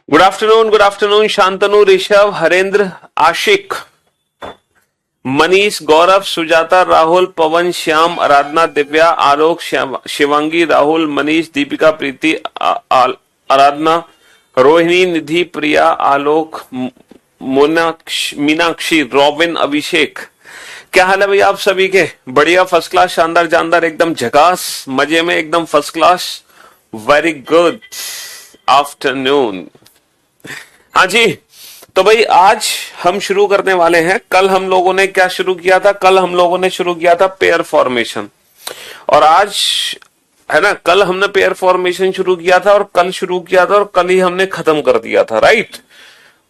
Good afternoon Shantanu, Rishabh, Harendra, आशिक, मनीष, गौरव, सुजाता, राहुल, पवन, श्याम, आराधना, दिव्या, आलोक, शिवांगी, राहुल, मनीष, दीपिका, प्रीति, आराधना, रोहिणी, निधि, प्रिया, आलोक, Meenakshi, robin, अभिषेक। क्या हाल है भैया आप सभी के? बढ़िया, फर्स्ट क्लास, शानदार जानदार, एकदम झकास, मजे में, एकदम first class. Very good afternoon. हाँ जी, तो भाई आज हम शुरू करने वाले हैं। कल हम लोगों ने क्या शुरू किया था? कल हम लोगों ने शुरू किया था पेयर फॉर्मेशन, और आज है ना, कल हमने पेयर फॉर्मेशन शुरू किया था और कल शुरू किया था और कल ही हमने खत्म कर दिया था, राइट।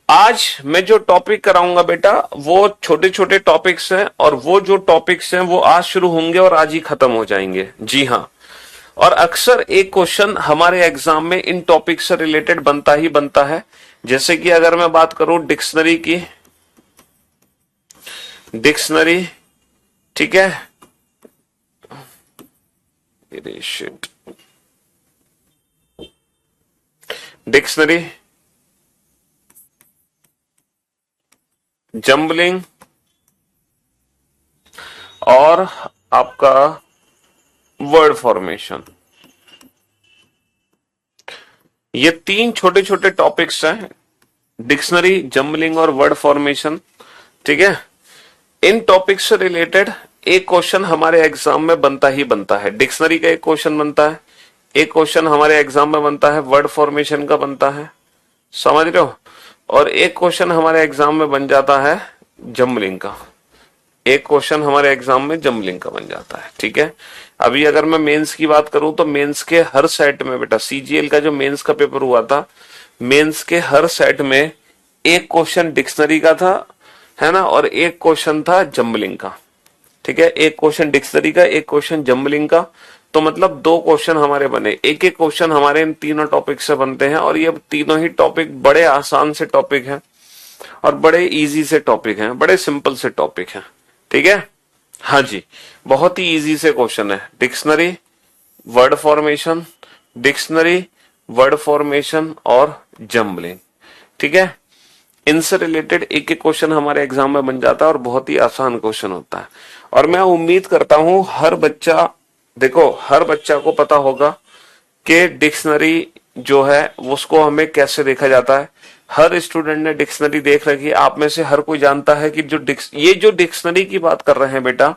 आज मैं जो टॉपिक कराऊंगा बेटा वो छोटे छोटे टॉपिक्स हैं, और वो जो टॉपिक्स हैं वो आज शुरू होंगे और आज ही खत्म हो जाएंगे। जी हाँ, और अक्सर एक क्वेश्चन हमारे एग्जाम में इन टॉपिक से रिलेटेड बनता ही बनता है। जैसे कि अगर मैं बात करूं डिक्शनरी की, डिक्शनरी, ठीक है, डिक्शनरी, जंबलिंग और आपका वर्ड फॉर्मेशन, ये तीन छोटे छोटे टॉपिक्स हैं, डिक्शनरी, जंबलिंग और वर्ड फॉर्मेशन, ठीक है। इन टॉपिक्स से रिलेटेड एक क्वेश्चन हमारे एग्जाम में बनता ही बनता है। डिक्शनरी का एक क्वेश्चन बनता है, एक क्वेश्चन हमारे एग्जाम में बनता है वर्ड फॉर्मेशन का बनता है, समझ रहे हो, और एक क्वेश्चन हमारे एग्जाम में बन जाता है जंबलिंग का, एक क्वेश्चन हमारे एग्जाम में जंबलिंग का बन जाता है, ठीक है। अभी अगर मैं मेंस की बात करूं तो मेंस के हर सेट में बेटा, सीजीएल का जो मेंस का पेपर हुआ था, मेंस के हर सेट में एक क्वेश्चन डिक्शनरी का था, है ना, और एक क्वेश्चन था जंबलिंग का, ठीक है। एक क्वेश्चन डिक्शनरी का, एक क्वेश्चन जंबलिंग का, तो मतलब दो क्वेश्चन हमारे बने। एक एक क्वेश्चन हमारे इन तीनों टॉपिक से बनते हैं, और ये तीनों ही टॉपिक बड़े आसान से टॉपिक हैं और बड़े इजी से टॉपिक हैं, बड़े सिंपल से टॉपिक हैं, ठीक है। हाँ जी, बहुत ही इजी से क्वेश्चन है। Dictionary, word formation, dictionary, word formation और जंबलिंग, ठीक है। इनसे रिलेटेड एक एक क्वेश्चन हमारे एग्जाम में बन जाता है और बहुत ही आसान क्वेश्चन होता है। और मैं उम्मीद करता हूं हर बच्चा, देखो हर बच्चा को पता होगा कि डिक्शनरी जो है उसको हमें कैसे देखा जाता है। हर स्टूडेंट ने डिक्शनरी देख रखी है, आप में से हर कोई जानता है कि ये जो डिक्शनरी की बात कर रहे हैं बेटा,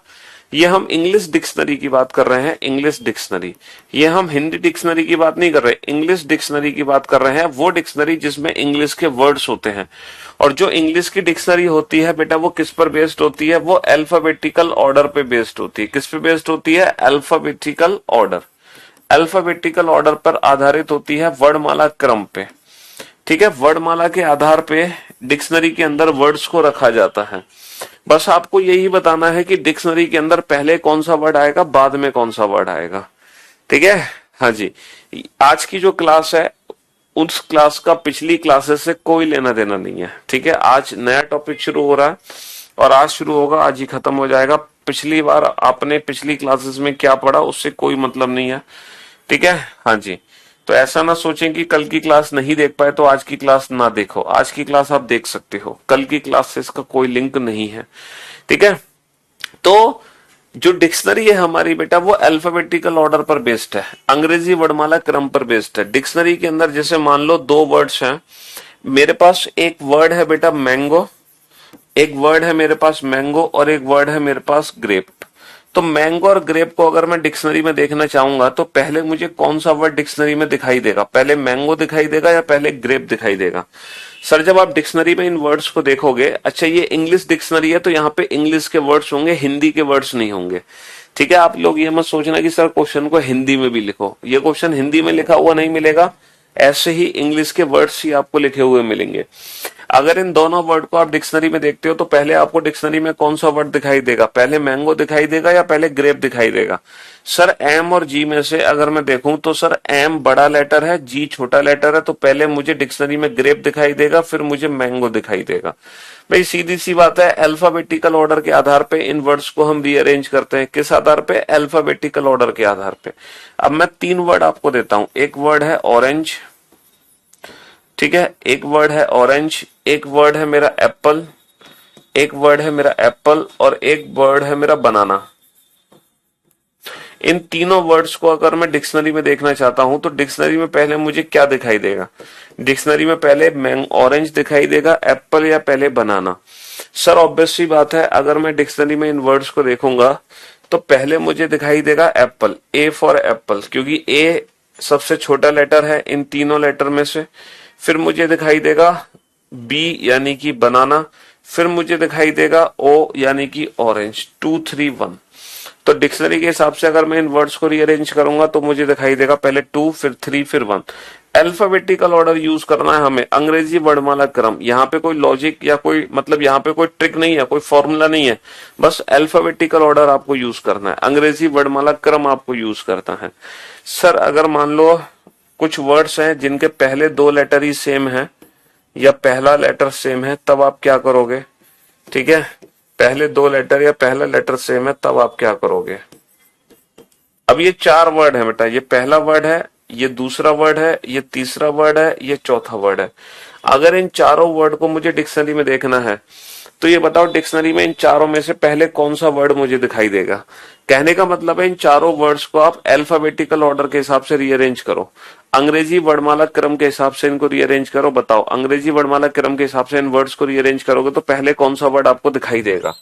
ये हम इंग्लिश डिक्शनरी की बात कर रहे हैं, इंग्लिश डिक्शनरी। ये हम हिंदी डिक्शनरी की बात नहीं कर रहे, इंग्लिश डिक्शनरी की बात कर रहे हैं। वो डिक्शनरी जिसमें इंग्लिश के वर्ड्स होते हैं, और जो इंग्लिश की डिक्शनरी होती है बेटा वो किस पर बेस्ड होती है? वो अल्फाबेटिकल ऑर्डर पे बेस्ड होती है। किस पे बेस्ड होती है? Alphabetical order. अल्फाबेटिकल ऑर्डर पर आधारित होती है, वर्णमाला क्रम पे, ठीक है। वर्णमाला के आधार पे डिक्शनरी के अंदर वर्ड्स को रखा जाता है। बस आपको यही बताना है कि डिक्शनरी के अंदर पहले कौन सा वर्ड आएगा, बाद में कौन सा वर्ड आएगा, ठीक है। हाँ जी, आज की जो क्लास है उस क्लास का पिछली क्लासेस से कोई लेना देना नहीं है, ठीक है। आज नया टॉपिक शुरू हो रहा है और आज शुरू होगा, आज ही खत्म हो जाएगा। पिछली बार आपने पिछली क्लासेस में क्या पढ़ा उससे कोई मतलब नहीं है, ठीक है। हाँ जी, तो ऐसा ना सोचें कि कल की क्लास नहीं देख पाए तो आज की क्लास ना देखो। आज की क्लास आप देख सकते हो, कल की क्लास से इसका कोई लिंक नहीं है, ठीक है। तो जो डिक्शनरी है हमारी बेटा वो अल्फाबेटिकल ऑर्डर पर बेस्ड है, अंग्रेजी वर्णमाला क्रम पर बेस्ड है। डिक्शनरी के अंदर जैसे मान लो दो वर्ड्स हैं मेरे पास, एक वर्ड है बेटा मैंगो, एक वर्ड है मेरे पास मैंगो, और एक वर्ड है मेरे पास ग्रेप। तो मैंगो और ग्रेप को अगर मैं डिक्शनरी में देखना चाहूंगा तो पहले मुझे कौन सा वर्ड डिक्शनरी में दिखाई देगा? पहले मैंगो दिखाई देगा या पहले ग्रेप दिखाई देगा? सर जब आप डिक्शनरी में इन वर्ड्स को देखोगे, अच्छा ये इंग्लिश डिक्शनरी है तो यहाँ पे इंग्लिश के वर्ड्स होंगे, हिंदी के वर्ड्स नहीं होंगे, ठीक है। आप लोग ये मत सोचना कि सर क्वेश्चन को हिंदी में भी लिखो, ये क्वेश्चन हिंदी में लिखा हुआ नहीं मिलेगा, ऐसे ही इंग्लिश के वर्ड्स ही आपको लिखे हुए मिलेंगे। अगर इन दोनों वर्ड को आप डिक्शनरी में देखते हो तो पहले आपको डिक्शनरी में कौन सा वर्ड दिखाई देगा? पहले मैंगो दिखाई देगा या पहले ग्रेप दिखाई देगा? सर एम और जी में से अगर मैं देखूं तो सर एम बड़ा लेटर है, जी छोटा लेटर है, तो पहले मुझे डिक्शनरी में ग्रेप दिखाई देगा, फिर मुझे मैंगो दिखाई देगा। भाई सीधी सी बात है, अल्फाबेटिकल ऑर्डर के आधार पे इन वर्ड्स को हम रीअरेंज करते हैं। किस आधार पे? अल्फाबेटिकल ऑर्डर के आधार पे। अब मैं तीन वर्ड आपको देता हूं, एक वर्ड है ऑरेंज, ठीक है, एक वर्ड है ऑरेंज, एक वर्ड है मेरा एप्पल, एक वर्ड है मेरा एप्पल और एक वर्ड है मेरा बनाना। इन तीनों वर्ड्स को अगर मैं डिक्शनरी में देखना चाहता हूं तो डिक्शनरी में पहले मुझे क्या दिखाई देगा? डिक्शनरी में पहले ऑरेंज दिखाई देगा, एप्पल या पहले बनाना? सर ऑब्वियस सी बात है, अगर मैं डिक्शनरी में इन वर्ड्स को देखूंगा तो पहले मुझे दिखाई देगा एप्पल, ए फॉर एप्पल, क्योंकि ए सबसे छोटा लेटर है इन तीनों लेटर में से। फिर मुझे दिखाई देगा बी यानी कि बनाना, फिर मुझे दिखाई देगा ओ यानी कि ऑरेंज। 2 3 1। तो डिक्शनरी के हिसाब से अगर मैं इन वर्ड्स को रीअरेंज करूंगा तो मुझे दिखाई देगा पहले 2 फिर 3 फिर 1। अल्फाबेटिकल ऑर्डर यूज करना है हमें, अंग्रेजी वर्णमाला क्रम। यहाँ पे कोई लॉजिक या कोई मतलब यहाँ पे कोई ट्रिक नहीं है, कोई फॉर्मूला नहीं है, बस अल्फाबेटिकल ऑर्डर आपको यूज करना है, अंग्रेजी वर्णमाला क्रम आपको यूज करना है। सर अगर मान लो कुछ वर्ड्स हैं जिनके पहले 2 लेटर ही सेम है या पहला लेटर सेम है, तब आप क्या करोगे? ठीक है, पहले 2 लेटर या पहला लेटर सेम है तब आप क्या करोगे? अब ये 4 वर्ड है बेटा, ये पहला वर्ड है, ये दूसरा वर्ड है, ये तीसरा वर्ड है, ये चौथा वर्ड है। अगर इन चारों वर्ड को मुझे डिक्शनरी में देखना है तो ये बताओ डिक्शनरी में इन चारों में से पहले कौन सा वर्ड मुझे दिखाई देगा? कहने का मतलब है इन चारों वर्ड्स को आप अल्फाबेटिकल ऑर्डर के हिसाब से रीअरेंज करो, अंग्रेजी वर्णमाला क्रम के हिसाब से इनको रीअरेंज करो। बताओ अंग्रेजी वर्णमाला क्रम के हिसाब से इन वर्ड्स को रीअरेंज करोगे तो पहले कौन सा वर्ड आपको दिखाई देगा?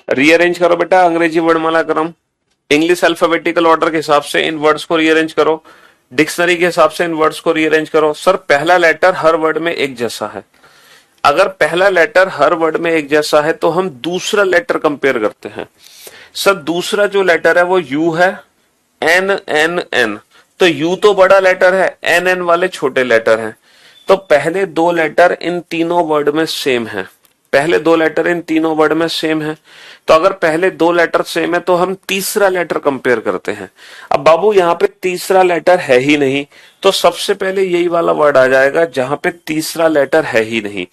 रीअरेंज करो बेटा अंग्रेजी वर्णमाला क्रम, इंग्लिश अल्फाबेटिकल ऑर्डर के हिसाब से इन वर्ड्स को रीअरेंज करो, डिक्शनरी के हिसाब से इन वर्ड्स को रीअरेंज करो। सर पहला लेटर हर वर्ड में एक जैसा है, अगर पहला लेटर हर वर्ड में एक जैसा है तो हम दूसरा लेटर कंपेयर करते हैं। सर दूसरा जो लेटर है वो यू है, एन एन एन, तो यू तो बड़ा लेटर है, एन एन वाले छोटे लेटर हैं, तो पहले 2 लेटर इन तीनों वर्ड में सेम है, पहले 2 लेटर इन तीनों वर्ड में सेम है। तो अगर पहले 2 लेटर सेम है तो हम तीसरा लेटर कंपेयर करते हैं। अब बाबू यहाँ पे तीसरा लेटर है ही नहीं, तो सबसे पहले यही वाला वर्ड आ जाएगा जहां पे तीसरा लेटर है ही नहीं।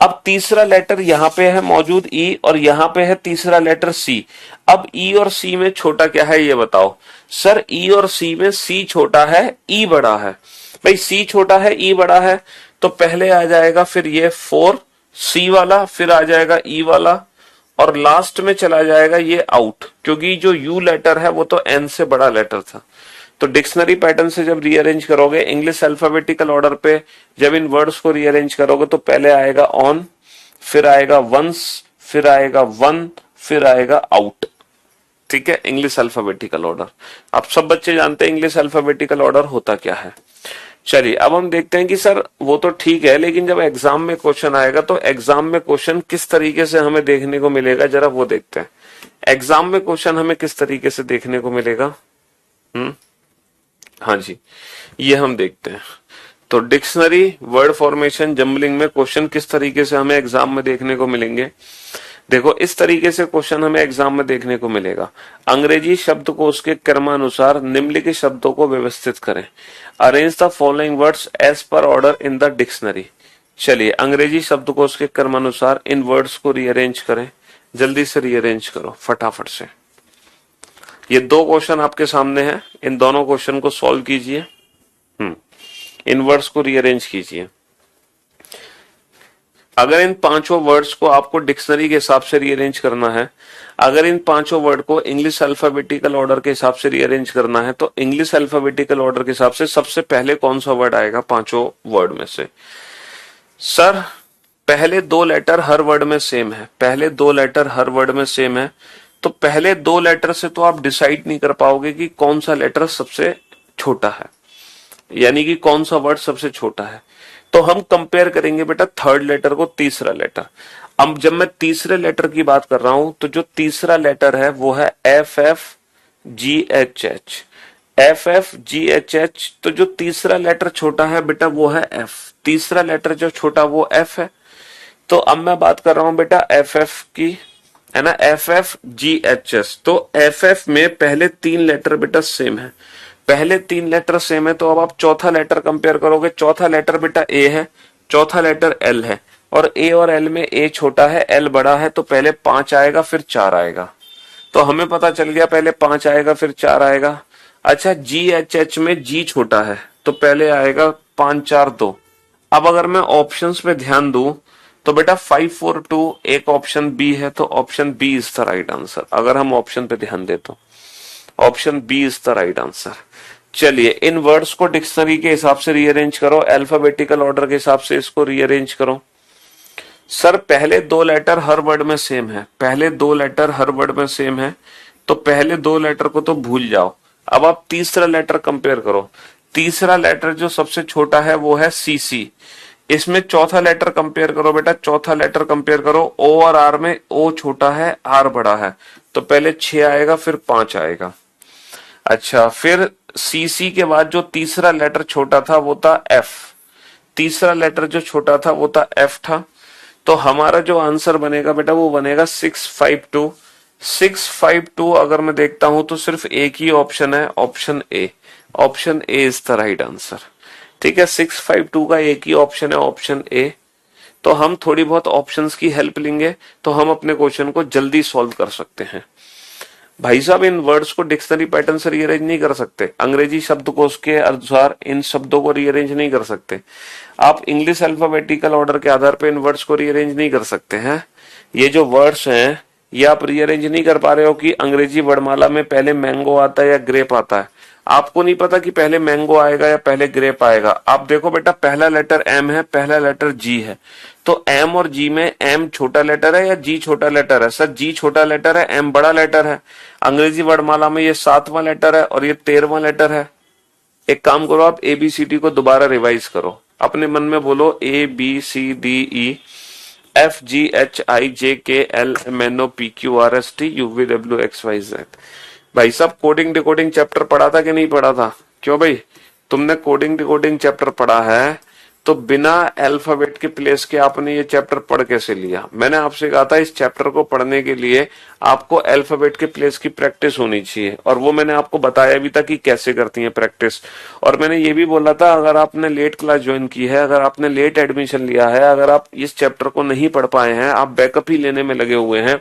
अब तीसरा लेटर यहाँ पे है मौजूद ई और यहाँ पे है तीसरा लेटर सी। अब ई और सी में छोटा क्या है ये बताओ? सर ई और सी में सी छोटा है, ई बड़ा है। भाई सी छोटा है, ई बड़ा है, तो पहले आ जाएगा फिर ये 4 सी वाला, फिर आ जाएगा ई वाला और लास्ट में चला जाएगा ये आउट, क्योंकि जो यू लेटर है वो तो एन से बड़ा लेटर था। तो डिक्शनरी पैटर्न से जब रीअरेंज करोगे इंग्लिश अल्फाबेटिकल ऑर्डर पे, जब इन वर्ड्स को रीअरेंज करोगे तो पहले आएगा ऑन, फिर आएगा वंस, फिर आएगा वन, फिर आएगा आउट। ठीक है, इंग्लिश अल्फाबेटिकल ऑर्डर। आप सब बच्चे जानते हैं इंग्लिश अल्फाबेटिकल ऑर्डर होता क्या है। चलिए अब हम देखते हैं कि सर वो तो ठीक है, लेकिन जब एग्जाम में क्वेश्चन आएगा तो एग्जाम में क्वेश्चन किस तरीके से हमें देखने को मिलेगा, जरा वो देखते हैं। एग्जाम में क्वेश्चन हमें किस तरीके से देखने को मिलेगा? हाँ जी, ये हम देखते हैं। तो डिक्शनरी वर्ड फॉर्मेशन जम्बलिंग में क्वेश्चन किस तरीके से हमें एग्जाम में देखने को मिलेंगे? देखो इस तरीके से क्वेश्चन हमें एग्जाम में देखने को मिलेगा। अंग्रेजी शब्द को उसके क्रमानुसार निम्नलिखित शब्दों को व्यवस्थित करें। Arrange the following words as per order in the dictionary. चलिए अंग्रेजी शब्द को उसके क्रमानुसार इन वर्ड्स को रीअरेंज करें, जल्दी से रीअरेंज करो फटाफट से। ये 2 क्वेश्चन आपके सामने हैं, इन दोनों क्वेश्चन को सॉल्व कीजिए, इन वर्ड्स को रीअरेंज कीजिए। अगर इन 5 वर्ड्स को आपको डिक्शनरी के हिसाब से रीअरेंज करना है, अगर इन 5 वर्ड को इंग्लिश अल्फाबेटिकल ऑर्डर के हिसाब से रीअरेंज करना है, तो इंग्लिश अल्फाबेटिकल ऑर्डर के हिसाब से सबसे पहले कौन सा वर्ड आएगा 5 वर्ड में से? सर पहले दो लेटर हर वर्ड में सेम है, पहले दो लेटर हर वर्ड में सेम है, तो पहले दो लेटर से तो आप डिसाइड नहीं कर पाओगे कि कौन सा लेटर सबसे छोटा है, यानी कि कौन सा वर्ड सबसे छोटा है। तो हम कंपेयर करेंगे बेटा थर्ड लेटर को तीसरा लेटर। अब जब मैं तीसरे लेटर की बात कर रहा हूं तो जो तीसरा लेटर है वो है F F G H H. F F G H H, तो जो तीसरा लेटर छोटा है बेटा वो है एफ, तीसरा लेटर जो छोटा वो एफ है। तो अब मैं बात कर रहा हूं बेटा एफ एफ की, है ना, F F G H S. तो एफ एफ में पहले तीन लेटर बेटा सेम है, पहले तीन लेटर सेम है, तो अब आप चौथा लेटर कंपेयर करोगे। चौथा लेटर बेटा ए है, चौथा लेटर एल है, और ए और एल में ए छोटा है एल बड़ा है, तो पहले 5 आएगा फिर 4 आएगा। तो हमें पता चल गया पहले 5 आएगा फिर 4 आएगा। अच्छा, जी एच एच में जी छोटा है, तो पहले आएगा 5 4 2। अब अगर मैं ऑप्शंस पे ध्यान दूं तो बेटा 5 4 2 एक ऑप्शन बी है, तो option B is the right answer. अगर हम ऑप्शन पे ध्यान दे तो option B is the right answer. चलिए, इन वर्ड्स को डिक्शनरी के हिसाब से रीअरेंज करो, अल्फाबेटिकल ऑर्डर के हिसाब से इसको रीअरेंज करो। सर पहले दो लेटर हर वर्ड में सेम है, पहले दो लेटर हर वर्ड में सेम है, तो पहले दो लेटर को तो भूल जाओ। अब आप तीसरा लेटर कंपेयर करो। तीसरा लेटर जो सबसे छोटा है वो है सी सी। इसमें चौथा लेटर कंपेयर करो बेटा, चौथा लेटर कंपेयर करो। ओ और आर में ओ छोटा है आर बड़ा है, तो पहले 6 आएगा फिर 5 आएगा। अच्छा, फिर सी सी के बाद जो तीसरा लेटर छोटा था वो था एफ, तीसरा लेटर जो छोटा था वो था एफ था। तो हमारा जो आंसर बनेगा बेटा वो बनेगा 652। 652 अगर मैं देखता हूं तो सिर्फ एक ही ऑप्शन है, option A. Option A is the right answer. ठीक है, 652 का एक ही ऑप्शन है, ऑप्शन ए। तो हम थोड़ी बहुत ऑप्शंस की हेल्प लेंगे तो हम अपने क्वेश्चन को जल्दी सॉल्व कर सकते हैं। भाई साहब, इन वर्ड्स को डिक्शनरी पैटर्न से रीअरेंज नहीं कर सकते, अंग्रेजी शब्दकोश के अनुसार इन शब्दों को रीअरेंज नहीं कर सकते, आप इंग्लिश अल्फाबेटिकल ऑर्डर के आधार पर इन वर्ड्स को रीअरेंज नहीं कर सकते हैं। ये जो वर्ड्स हैं ये आप रीअरेंज नहीं कर पा रहे हो कि अंग्रेजी वर्णमाला में पहले मैंगो आता है या ग्रेप आता है। आपको नहीं पता कि पहले मैंगो आएगा या पहले ग्रेप आएगा। आप देखो बेटा, पहला लेटर एम है, पहला लेटर जी है, तो एम और जी में एम छोटा लेटर है या जी छोटा लेटर है? सर जी छोटा लेटर है, एम बड़ा लेटर है। अंग्रेजी वर्णमाला में ये 7वां लेटर है और ये 13वां लेटर है। एक काम करो, आप एबीसीडी को दोबारा रिवाइज करो, अपने मन में बोलो A B C D E F G H I J K L M N O P Q R S T U V W X Y Z. भाई साहब, कोडिंग डिकोडिंग चैप्टर पढ़ा था कि नहीं पढ़ा था? क्यों भाई, तुमने कोडिंग डिकोडिंग चैप्टर पढ़ा है तो बिना अल्फाबेट के प्लेस के आपने ये चैप्टर पढ़ कैसे लिया? मैंने आपसे कहा था इस चैप्टर को पढ़ने के लिए आपको अल्फाबेट के प्लेस की प्रैक्टिस होनी चाहिए, और वो मैंने आपको बताया भी था कि कैसे करती है प्रैक्टिस। और मैंने ये भी बोला था, अगर आपने लेट क्लास ज्वाइन की है, अगर आपने लेट एडमिशन लिया है, अगर आप इस चैप्टर को नहीं पढ़ पाए हैं, आप बैकअप ही लेने में लगे हुए हैं,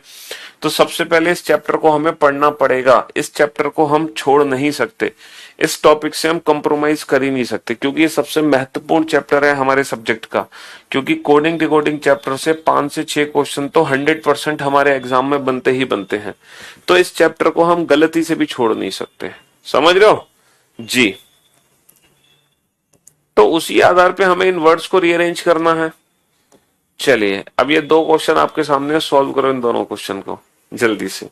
तो सबसे पहले इस चैप्टर को हमें पढ़ना पड़ेगा। इस चैप्टर को हम छोड़ नहीं सकते, इस टॉपिक से हम कंप्रोमाइज कर ही नहीं सकते, क्योंकि ये सबसे महत्वपूर्ण चैप्टर है हमारे सब्जेक्ट का। क्योंकि कोडिंग डिकोडिंग चैप्टर से 5 से 6 क्वेश्चन तो 100% हमारे एग्जाम में बनते ही बनते हैं, तो इस चैप्टर को हम गलती से भी छोड़ नहीं सकते। समझ रहे हो जी? तो उसी आधार पे हमें इन वर्ड्स को रीअरेंज करना है। चलिए, अब ये दो क्वेश्चन आपके सामने, सॉल्व करो इन दोनों क्वेश्चन को जल्दी से।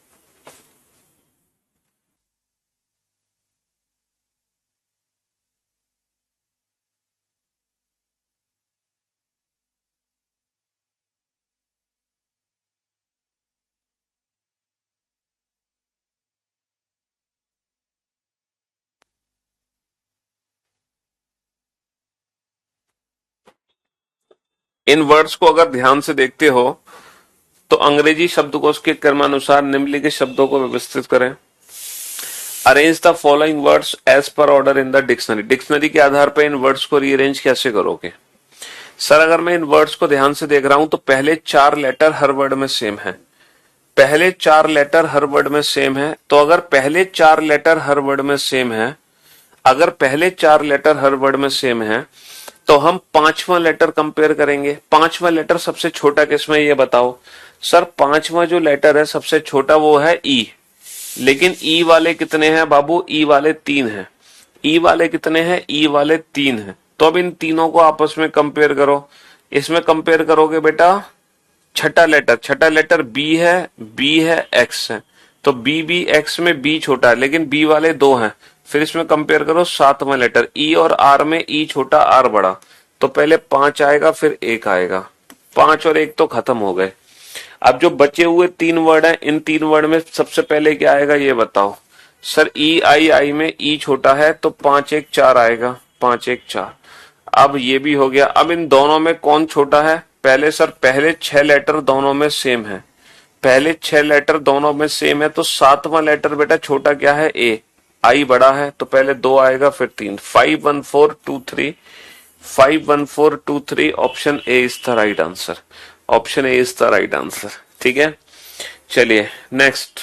इन वर्ड्स को अगर ध्यान से देखते हो तो अंग्रेजी शब्दकोश के क्रमानुसार निम्नलिखित शब्दों को व्यवस्थित करें। Arrange the following words as per order in the dictionary. Dictionary के आधार पर इन वर्ड्स को रीअरेंज कैसे करोगे? सर, अगर मैं इन वर्ड्स को ध्यान से देख रहा हूं तो पहले 4 लेटर हर वर्ड में सेम है, पहले 4 लेटर हर वर्ड में सेम है। तो अगर पहले 4 लेटर हर वर्ड में सेम है, अगर पहले 4 लेटर हर वर्ड में सेम है, तो हम 5वां लेटर कंपेयर करेंगे। 5वां लेटर सबसे छोटा किसमें, ये बताओ। सर 5वां जो लेटर है सबसे छोटा वो है ई, लेकिन ई वाले कितने हैं बाबू? ई वाले 3 हैं। ई वाले कितने हैं? ई वाले 3 हैं। तो अब इन तीनों को आपस में कंपेयर करो। इसमें कंपेयर करोगे बेटा, छठा लेटर बी है एक्स है, तो बी एक्स में बी छोटा है लेकिन बी वाले दो हैं। फिर इसमें कंपेयर करो सातवां लेटर ई और आर में ई छोटा आर बड़ा, तो पहले 5 आएगा फिर 1 आएगा, 5 और 1 तो खत्म हो गए। अब जो बचे हुए 3 वर्ड हैं, इन 3 वर्ड में सबसे पहले क्या आएगा ये बताओ। सर ई आई आई में ई छोटा है तो 5 1 4 आएगा, 5 1 4। अब ये भी हो गया। अब इन दोनों में कौन छोटा है? पहले सर पहले 6 लेटर दोनों में सेम है, पहले 6 लेटर दोनों में सेम है, तो सातवां लेटर बेटा छोटा क्या है? ए। आई बड़ा है तो पहले 2 आएगा फिर 3। 5 1 4 2 3, 5 1 4 2 3, option A is the right answer, option A is the right answer. ठीक है, चलिए नेक्स्ट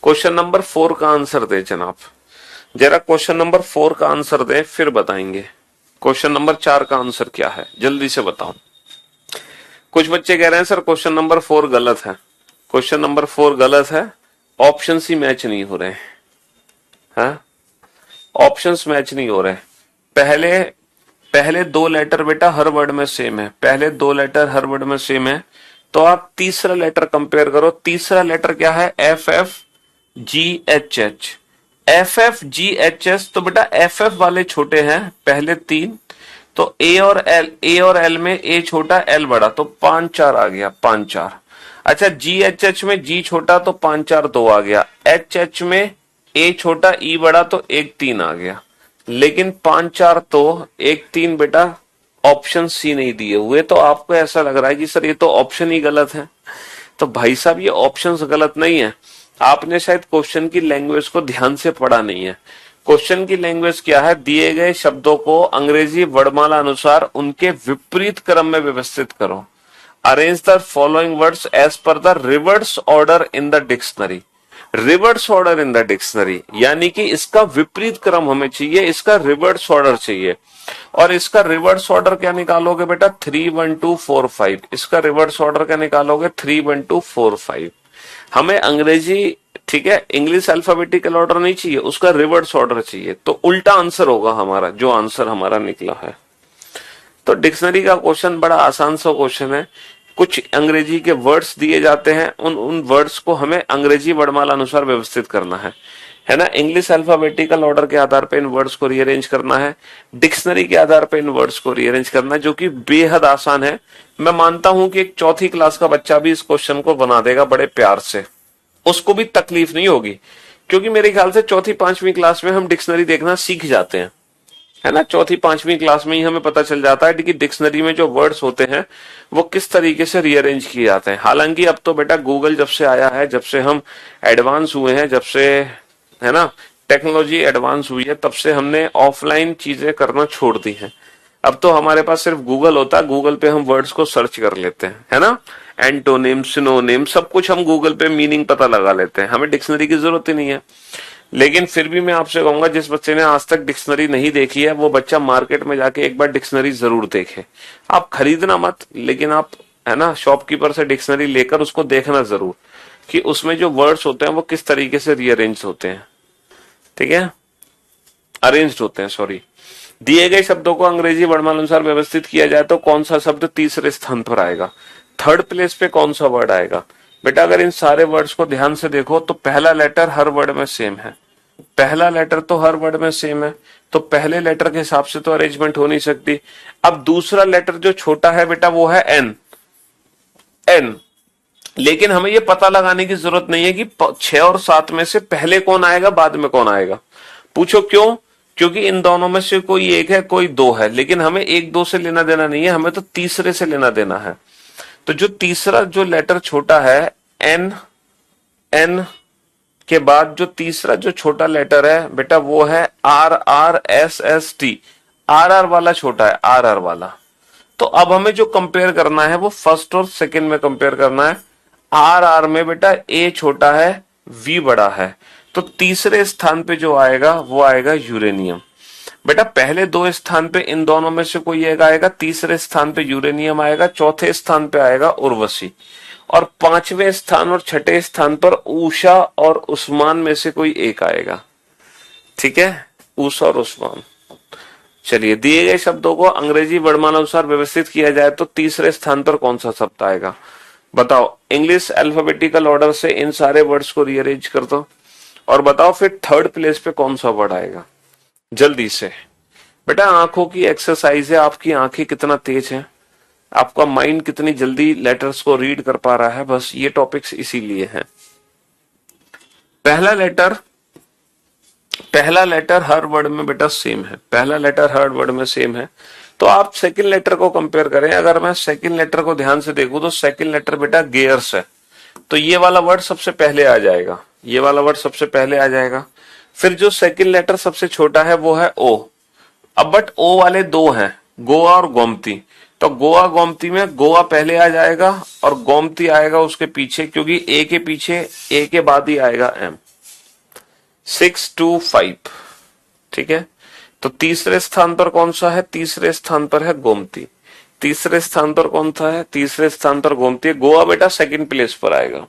क्वेश्चन नंबर 4 का आंसर दे जनाब, जरा क्वेश्चन नंबर 4 का आंसर दे फिर बताएंगे क्वेश्चन नंबर 4 का आंसर क्या है, जल्दी से बताओ। कुछ बच्चे कह रहे हैं सर क्वेश्चन नंबर 4 गलत है, क्वेश्चन नंबर 4 गलत है, ऑप्शन ही मैच नहीं हो रहे हैं, हाँ? ऑप्शंस मैच नहीं हो रहे। पहले पहले 2 लेटर बेटा हर वर्ड में सेम है, पहले 2 लेटर हर वर्ड में सेम है, तो आप तीसरा लेटर कंपेयर करो। तीसरा लेटर क्या है? F F G H H, F F G H H, तो बेटा एफ एफ वाले छोटे हैं पहले 3, तो ए और एल में ए छोटा एल बड़ा, तो 5 4 आ गया, 5 4। अच्छा जी एच एच में जी छोटा तो 5 4 2 आ गया, एच एच में ए छोटा ई बड़ा तो 1 3 आ गया, लेकिन 5 4 तो 1 3 बेटा ऑप्शन सी नहीं दिए हुए, तो आपको ऐसा लग रहा है कि सर ये तो ऑप्शन ही गलत है। तो भाई साहब ये ऑप्शंस गलत नहीं है, आपने शायद क्वेश्चन की लैंग्वेज को ध्यान से पढ़ा नहीं है। क्वेश्चन की लैंग्वेज क्या है? दिए गए शब्दों को अंग्रेजी वर्णमाला अनुसार उनके विपरीत क्रम में व्यवस्थित करो। Arrange the following words as per the reverse order in the dictionary. Reverse order in the dictionary यानी कि इसका विपरीत क्रम हमें चाहिए, इसका रिवर्स ऑर्डर चाहिए। और इसका रिवर्स ऑर्डर क्या निकालोगे बेटा? 3 1 2 4 5। इसका रिवर्स ऑर्डर क्या निकालोगे? 3 1 2 4 5। हमें अंग्रेजी, ठीक है, इंग्लिश अल्फाबेटिकल ऑर्डर नहीं चाहिए, उसका रिवर्स ऑर्डर चाहिए, तो उल्टा आंसर होगा हमारा, जो आंसर हमारा निकला है। तो डिक्शनरी का क्वेश्चन बड़ा आसान सा क्वेश्चन है, कुछ अंग्रेजी के वर्ड्स दिए जाते हैं, उन वर्ड्स को हमें अंग्रेजी वर्णमाला अनुसार व्यवस्थित करना है ना। इंग्लिश अल्फाबेटिकल ऑर्डर के आधार पर इन वर्ड्स को रीअरेंज करना है, डिक्शनरी के आधार पर इन वर्ड्स को रीअरेंज करना है, जो कि बेहद आसान है। मैं मानता हूं कि एक चौथी क्लास का बच्चा भी इस क्वेश्चन को बना देगा बड़े प्यार से, उसको भी तकलीफ नहीं होगी, क्योंकि मेरे ख्याल से चौथी 5वीं क्लास में हम डिक्शनरी देखना सीख जाते हैं, है ना। चौथी 5वीं क्लास में ही हमें पता चल जाता है कि डिक्शनरी में जो वर्ड्स होते हैं वो किस तरीके से रीअरेंज किए जाते हैं। हालांकि अब तो बेटा गूगल जब से आया है, जब से हम एडवांस हुए हैं, जब से, है ना, टेक्नोलॉजी एडवांस हुई है, तब से हमने ऑफलाइन चीजें करना छोड़ दी हैं। अब तो हमारे पास सिर्फ गूगल होता है, गूगल पे हम वर्ड्स को सर्च कर लेते हैं, है ना। एंटोनिम, सिनोनिम, सब कुछ हम गूगल पे मीनिंग पता लगा लेते हैं, हमें डिक्शनरी की जरूरत ही नहीं है। लेकिन फिर भी मैं आपसे कहूंगा, जिस बच्चे ने आज तक डिक्शनरी नहीं देखी है, वो बच्चा मार्केट में जाके एक बार डिक्शनरी जरूर देखे। आप खरीदना मत, लेकिन आप, है ना, शॉपकीपर से डिक्शनरी लेकर उसको देखना जरूर कि उसमें जो वर्ड्स होते हैं वो किस तरीके से रीअरेंज होते हैं, ठीक है, अरेंज्ड होते हैं, सॉरी। दिए गए शब्दों को अंग्रेजी वर्णमाला अनुसार व्यवस्थित किया जाए तो कौन सा शब्द तीसरे स्थान पर आएगा? थर्ड प्लेस पे कौन सा वर्ड आएगा? बेटा अगर इन सारे वर्ड्स को ध्यान से देखो तो पहला लेटर हर वर्ड में सेम है, पहला लेटर तो हर वर्ड में सेम है, तो पहले लेटर के हिसाब से तो अरेंजमेंट हो नहीं सकती। अब दूसरा लेटर जो छोटा है बेटा वो है एन, एन, लेकिन हमें ये पता लगाने की जरूरत नहीं है कि 6 और 7 में से पहले कौन आएगा बाद में कौन आएगा। पूछो क्यों? क्योंकि इन दोनों में से कोई एक है कोई 2 है, लेकिन हमें 1 2 से लेना देना नहीं है, हमें तो तीसरे से लेना देना है। तो जो तीसरा जो लेटर छोटा है एन, एन के बाद जो तीसरा जो छोटा लेटर है बेटा वो है R R S S T, R R वाला छोटा है, आर आर वाला। तो अब हमें जो कंपेयर करना है वो फर्स्ट और सेकंड में कंपेयर करना है। आर आर में बेटा ए छोटा है वी बड़ा है, तो तीसरे स्थान पे जो आएगा वो आएगा यूरेनियम। बेटा पहले 2 स्थान पे इन दोनों में से कोई एक आएगा, तीसरे स्थान पे यूरेनियम आएगा, चौथे स्थान पे आएगा उर्वशी, और 5वें स्थान और 6ठे स्थान पर ऊषा और उस्मान में से कोई एक आएगा, ठीक है, ऊषा और उस्मान। चलिए, दिए गए शब्दों को अंग्रेजी वर्णमालानुसार व्यवस्थित किया जाए तो तीसरे स्थान पर कौन सा शब्द आएगा? बताओ। इंग्लिश अल्फाबेटिकल ऑर्डर से इन सारे वर्ड्स को रीअरेंज कर दो और बताओ फिर थर्ड प्लेस पे कौन सा वर्ड आएगा जल्दी से। बेटा आंखों की एक्सरसाइज है, आपकी आंखें कितना तेज है, आपका माइंड कितनी जल्दी लेटर्स को रीड कर पा रहा है, बस ये टॉपिक्स इसीलिए हैं। पहला लेटर हर वर्ड में बेटा सेम है, पहला लेटर हर वर्ड में सेम है। तो आप सेकंड लेटर को कंपेयर करें, अगर मैं सेकंड लेटर को ध्यान से देखूं तो सेकंड लेटर बेटा गेयर्स है, तो ये वाला वर्ड सबसे पहले आ जाएगा, ये वाला वर्ड सबसे पहले आ जाएगा। फिर जो सेकंड लेटर सबसे छोटा है वो है ओ। अब बट ओ वाले दो हैं, गोवा और गोमती, तो गोवा गोमती में गोवा पहले आ जाएगा और गोमती आएगा उसके पीछे, क्योंकि ए के पीछे ए के बाद ही आएगा एम। 6 2 5, ठीक है। तो तीसरे स्थान पर कौन सा है? तीसरे स्थान पर है गोमती। तीसरे स्थान पर कौन सा है? तीसरे स्थान पर गोमती है। गोवा बेटा सेकंड प्लेस पर आएगा।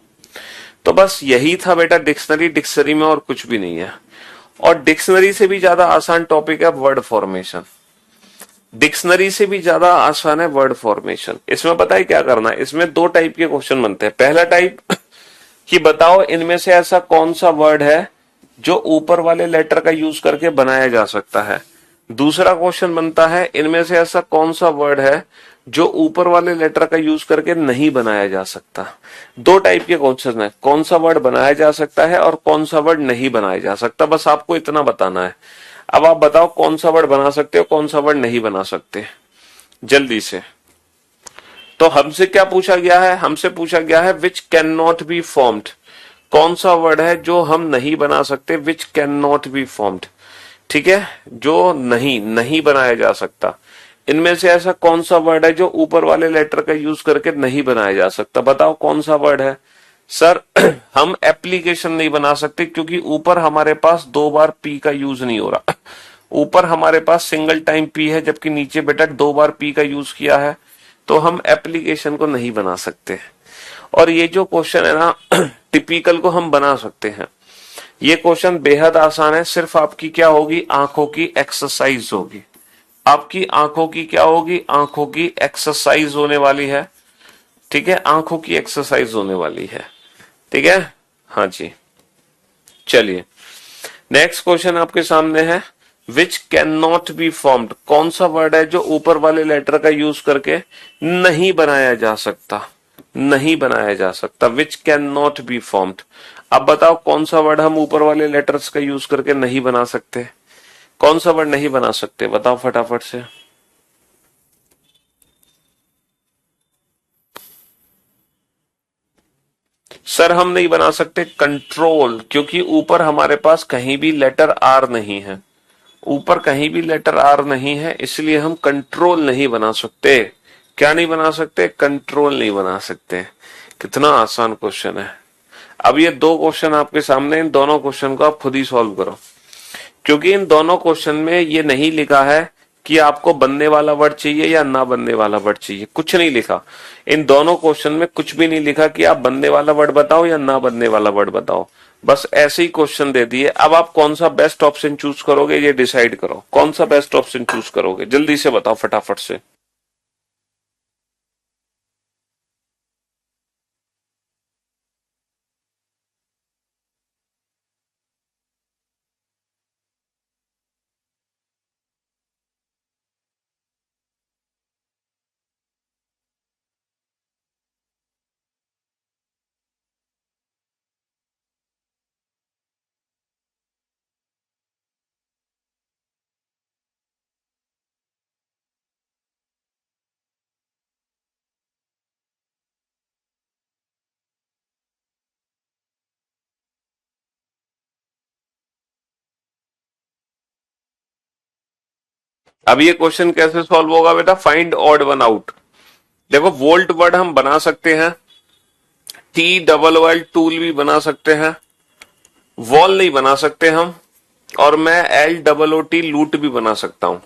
तो बस यही था बेटा डिक्शनरी, डिक्शनरी में और कुछ भी नहीं है। और डिक्शनरी से भी ज्यादा आसान टॉपिक है वर्ड फॉर्मेशन, डिक्शनरी से भी ज्यादा आसान है वर्ड फॉर्मेशन। इसमें पता है क्या करना है? इसमें दो टाइप के क्वेश्चन बनते हैं। पहला टाइप कि बताओ इनमें से ऐसा कौन सा वर्ड है जो ऊपर वाले लेटर का यूज करके बनाया जा सकता है। दूसरा क्वेश्चन बनता है इनमें से ऐसा कौन सा वर्ड है जो ऊपर वाले लेटर का यूज करके नहीं बनाया जा सकता। दो टाइप के क्वेश्चन है, कौन सा वर्ड बनाया जा सकता है और कौन सा वर्ड नहीं बनाया जा सकता, बस आपको इतना बताना है। अब आप बताओ कौन सा वर्ड बना सकते हो, कौन सा वर्ड नहीं बना सकते, जल्दी से। तो हमसे क्या पूछा गया है? हमसे पूछा गया है which can not be formed, कौन सा वर्ड है जो हम नहीं बना सकते, which can not be formed, ठीक है, जो नहीं बनाया जा सकता। इनमें से ऐसा कौन सा वर्ड है जो ऊपर वाले लेटर का यूज करके नहीं बनाया जा सकता, बताओ कौन सा वर्ड है। सर हम एप्लीकेशन नहीं बना सकते क्योंकि ऊपर हमारे पास दो बार पी का यूज नहीं हो रहा, ऊपर हमारे पास सिंगल टाइम पी है जबकि नीचे बेटा दो बार पी का यूज किया है, तो हम एप्लीकेशन को नहीं बना सकते। और ये जो क्वेश्चन है ना टिपिकल को हम बना सकते हैं। ये क्वेश्चन बेहद आसान है, सिर्फ आपकी क्या होगी? आंखों की एक्सरसाइज होगी। आपकी आंखों की क्या होगी? आंखों की एक्सरसाइज होने वाली है, ठीक है, आंखों की एक्सरसाइज होने वाली है, ठीक है। हाँ जी, चलिए नेक्स्ट क्वेश्चन आपके सामने है which can not be formed, कौन सा वर्ड है जो ऊपर वाले लेटर का यूज करके नहीं बनाया जा सकता, नहीं बनाया जा सकता, which can not be formed. अब बताओ कौन सा वर्ड हम ऊपर वाले लेटर्स का यूज करके नहीं बना सकते, कौन सा वर्ड नहीं बना सकते, बताओ फटाफट से। सर हम नहीं बना सकते कंट्रोल, क्योंकि ऊपर हमारे पास कहीं भी लेटर आर नहीं है, ऊपर कहीं भी लेटर आर नहीं है, इसलिए हम कंट्रोल नहीं बना सकते। क्या नहीं बना सकते? कंट्रोल नहीं बना सकते। कितना आसान क्वेश्चन है। अब ये दो क्वेश्चन आपके सामने, इन दोनों क्वेश्चन को आप खुद ही सॉल्व करो, क्योंकि इन दोनों क्वेश्चन में ये नहीं लिखा है कि आपको बनने वाला वर्ड चाहिए या ना बनने वाला वर्ड चाहिए, कुछ नहीं लिखा। इन दोनों क्वेश्चन में कुछ भी नहीं लिखा कि आप बनने वाला वर्ड बताओ या ना बनने वाला वर्ड बताओ, बस ऐसे ही क्वेश्चन दे दिए। अब आप कौन सा बेस्ट ऑप्शन चूज करोगे ये डिसाइड करो, कौन सा बेस्ट ऑप्शन चूज करोगे, जल्दी से बताओ फटाफट से। अब ये क्वेश्चन कैसे सॉल्व होगा बेटा? Find odd one out. देखो वोल्ट वर्ड हम बना सकते हैं, टी डबल वर्ड टूल भी बना सकते हैं, वॉल नहीं बना सकते हम, और मैं एल डबल ओ टी लूट भी बना सकता हूं।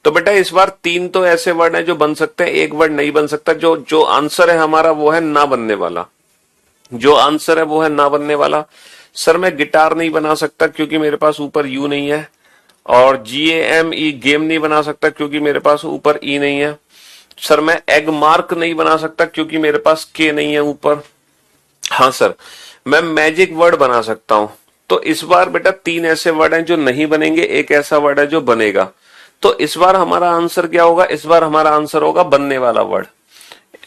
तो बेटा इस बार तीन तो ऐसे वर्ड हैं जो बन सकते हैं, एक वर्ड नहीं बन सकता। जो जो आंसर है हमारा वो है ना बनने वाला, जो आंसर है वो है ना बनने वाला। सर मैं गिटार नहीं बना सकता क्योंकि मेरे पास ऊपर यू नहीं है, और GAME गेम नहीं बना सकता क्योंकि मेरे पास ऊपर ई नहीं है। सर मैं एग मार्क नहीं बना सकता क्योंकि मेरे पास के नहीं है ऊपर। हाँ सर, मैं मैजिक वर्ड बना सकता हूं। तो इस बार बेटा 3 ऐसे वर्ड हैं जो नहीं बनेंगे, एक ऐसा वर्ड है जो बनेगा। तो इस बार हमारा आंसर क्या होगा? इस बार हमारा आंसर होगा बनने वाला वर्ड,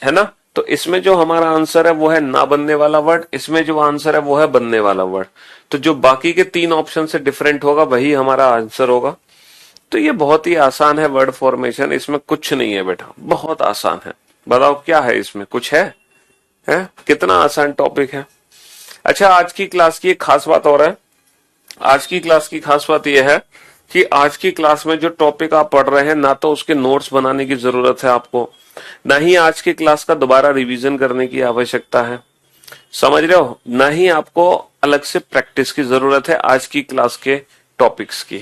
है ना। तो इसमें जो हमारा आंसर है वो है ना बनने वाला वर्ड, इसमें जो आंसर है वो है बनने वाला वर्ड। तो जो बाकी के 3 ऑप्शन से डिफरेंट होगा वही हमारा आंसर होगा। तो ये बहुत ही आसान है वर्ड फॉर्मेशन, इसमें कुछ नहीं है बेटा, बहुत आसान है। बताओ क्या है इसमें, कुछ है? कितना आसान टॉपिक है। अच्छा, आज की क्लास की एक खास बात और है। आज की क्लास की खास बात यह है कि आज की क्लास में जो टॉपिक आप पढ़ रहे हैं, ना तो उसके नोट्स बनाने की जरूरत है आपको, ना ही आज की क्लास का दोबारा रिवीजन करने की आवश्यकता है। समझ रहे हो? ना ही आपको अलग से प्रैक्टिस की जरूरत है आज की क्लास के टॉपिक्स की।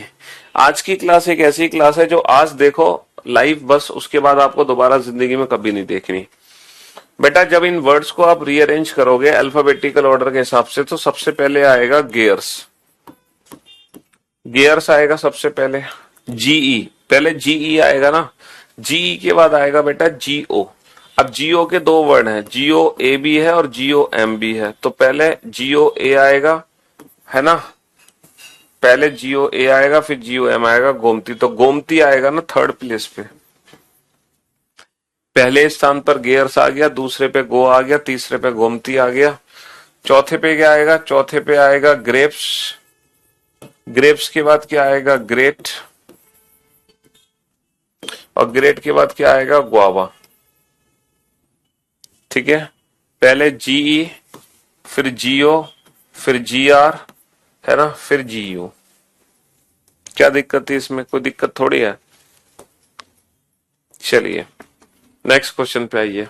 आज की क्लास एक ऐसी क्लास है जो आज देखो लाइव, बस उसके बाद आपको दोबारा जिंदगी में कभी नहीं देखनी। बेटा जब इन वर्ड्स को आप रीअरेंज करोगे अल्फाबेटिकल ऑर्डर के हिसाब से, तो सबसे पहले आएगा गियर्स। गियर्स आएगा सबसे पहले। जीई, पहले जीई आएगा ना। जीई के बाद आएगा बेटा जीओ। अब जीओ के 2 वर्ड हैं, जीओ ए भी है और जीओ एम भी है। तो पहले जीओ ए आएगा, है ना। पहले जीओ ए आएगा, फिर जीओ एम आएगा, गोमती। तो गोमती आएगा ना 3rd प्लेस पे। पहले स्थान पर गियर्स आ गया, दूसरे पे गो आ गया, तीसरे पे गोमती आ गया। चौथे पे क्या आएगा? चौथे पे आएगा ग्रेप्स। ग्रेप्स के बाद क्या आएगा? ग्रेट। और ग्रेट के बाद क्या आएगा? ग्वावा। ठीक है, पहले जीई, फिर जीओ, फिर जीआर, है ना, फिर जीयू। क्या दिक्कत है इसमें? कोई दिक्कत थोड़ी है। चलिए नेक्स्ट क्वेश्चन पे आइए।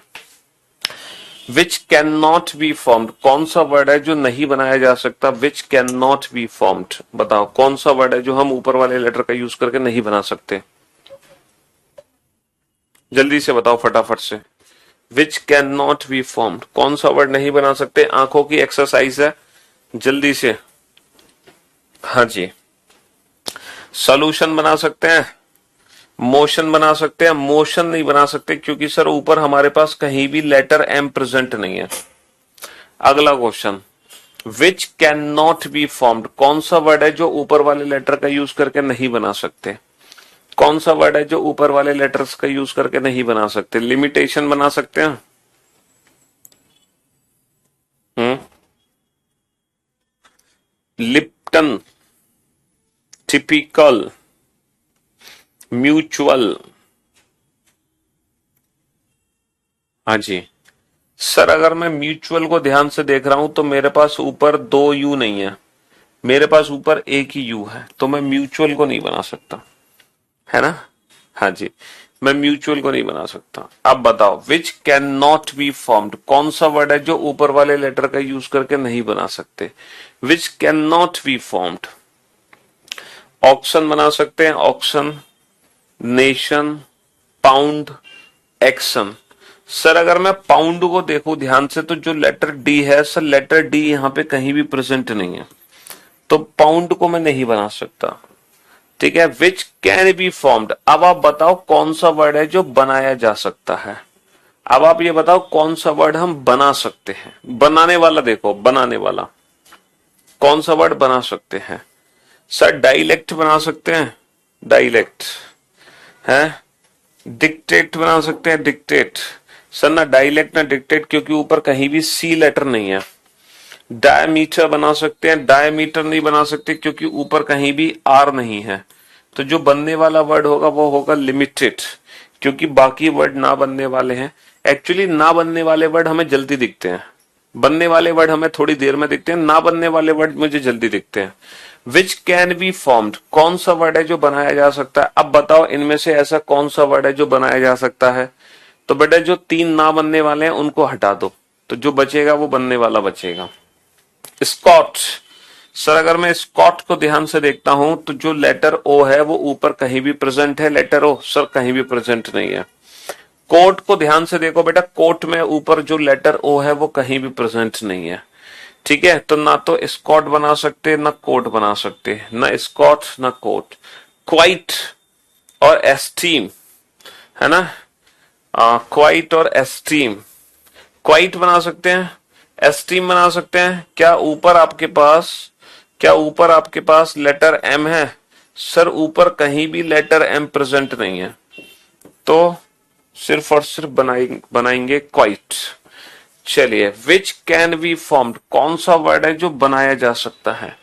Which can not be formed, कौन सा वर्ड है जो नहीं बनाया जा सकता? Which can not be formed, बताओ कौन सा वर्ड है जो हम ऊपर वाले लेटर का यूज करके नहीं बना सकते? जल्दी से बताओ फटाफट से। Which can not be formed, कौन सा वर्ड नहीं बना सकते? आंखों की एक्सरसाइज है, जल्दी से। हाँ जी, सॉल्यूशन बना सकते हैं, मोशन बना सकते हैं। मोशन नहीं बना सकते क्योंकि सर ऊपर हमारे पास कहीं भी लेटर एम प्रेजेंट नहीं है। अगला question, which can not be formed, कौन सा वर्ड है जो ऊपर वाले लेटर का यूज करके नहीं बना सकते? कौन सा वर्ड है जो ऊपर वाले लेटर्स का यूज करके नहीं बना सकते? लिमिटेशन बना सकते हैं। Lipton, typical, mutual. हाँ जी सर, अगर मैं म्यूचुअल को ध्यान से देख रहा हूं तो मेरे पास ऊपर 2 यू नहीं है, मेरे पास ऊपर एक ही यू है, तो मैं म्यूचुअल को नहीं बना सकता, है ना। हाँ जी, मैं म्यूचुअल को नहीं बना सकता। अब बताओ which can not be formed, कौन सा वर्ड है जो ऊपर वाले लेटर का यूज करके नहीं बना सकते? Which can not be formed, auction बना सकते हैं, auction, nation, pound, action. Sir अगर मैं पाउंड को देखूं ध्यान से तो जो लेटर डी है सर, लेटर डी यहां पे कहीं भी प्रेजेंट नहीं है, तो पाउंड को मैं नहीं बना सकता। ठीक है, विच कैन बी फॉर्म्ड। अब आप बताओ कौन सा वर्ड है जो बनाया जा सकता है? अब आप ये बताओ कौन सा वर्ड हम बना सकते हैं? बनाने वाला देखो, बनाने वाला कौन सा वर्ड बना सकते हैं? सर डायलेक्ट बना सकते हैं, डायलेक्ट है। डिक्टेट बना सकते हैं, डिक्टेट। सर ना डायलेक्ट ना डिक्टेट क्योंकि ऊपर कहीं भी सी लेटर नहीं है। डायमीटर बना सकते हैं, डायमीटर नहीं बना सकते क्योंकि ऊपर कहीं भी आर नहीं है। तो जो बनने वाला वर्ड होगा वो होगा लिमिटेड, क्योंकि बाकी वर्ड ना बनने वाले हैं। एक्चुअली ना बनने वाले वर्ड हमें जल्दी दिखते हैं, बनने वाले वर्ड हमें थोड़ी देर में दिखते हैं, ना बनने वाले वर्ड मुझे जल्दी दिखते हैं। विच कैन बी फॉर्म्ड, कौन सा वर्ड है जो बनाया जा सकता है? अब बताओ इनमें से ऐसा कौन सा वर्ड है जो बनाया जा सकता है? तो बेटा जो 3 ना बनने वाले हैं उनको हटा दो, तो जो बचेगा वो बनने वाला बचेगा। स्कॉट, सर अगर मैं स्कॉट को ध्यान से देखता हूं तो जो लेटर ओ है वो ऊपर कहीं भी प्रेजेंट है, लेटर ओ सर कहीं भी प्रेजेंट नहीं है। कोट को ध्यान से देखो बेटा, कोट में ऊपर जो लेटर ओ है वो कहीं भी प्रेजेंट नहीं है। ठीक है, तो ना तो स्कॉट बना सकते ना कोट बना सकते, ना स्कॉट ना कोट। क्वाइट और एस्टीम, है ना, क्वाइट और एस्टीम। क्वाइट बना सकते हैं, एस्टीम बना सकते हैं। क्या ऊपर आपके पास लेटर एम है? सर ऊपर कहीं भी लेटर एम प्रेजेंट नहीं है, तो सिर्फ और सिर्फ बनाएंगे क्वाइट। चलिए, विच कैन बी फॉर्म्ड, कौन सा वर्ड है जो बनाया जा सकता है?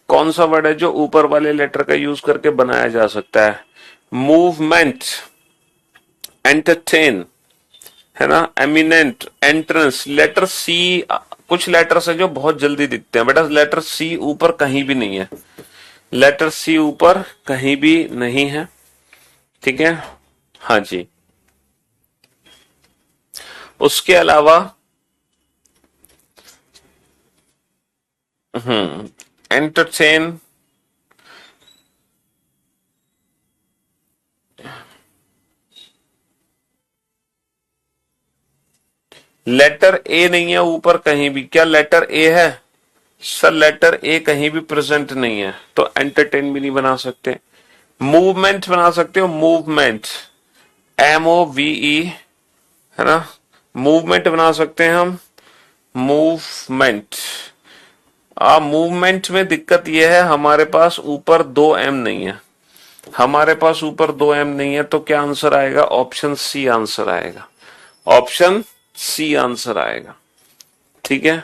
कौन सा वर्ड है जो ऊपर वाले लेटर का यूज करके बनाया जा सकता है? मूवमेंट, एंटरटेन, है ना, एमिनेंट, एंट्रेंस। लेटर सी, कुछ लेटर्स है जो बहुत जल्दी दिखते हैं बेटा, लेटर सी ऊपर कहीं भी नहीं है, लेटर सी ऊपर कहीं भी नहीं है। ठीक है, हाँ जी। उसके अलावा एंटरटेन, लेटर ए नहीं है ऊपर कहीं भी। क्या लेटर ए है? सर लेटर ए कहीं भी प्रेजेंट नहीं है, तो एंटरटेन भी नहीं बना सकते। मूवमेंट बना सकते हो, मूवमेंट, MOVE, है ना, मूवमेंट बना सकते हैं हम, मूवमेंट। मूवमेंट में दिक्कत यह है, हमारे पास ऊपर दो एम नहीं है, हमारे पास ऊपर दो एम नहीं है, तो क्या आंसर आएगा? ऑप्शन सी आंसर आएगा, ऑप्शन सी आंसर आएगा। ठीक है,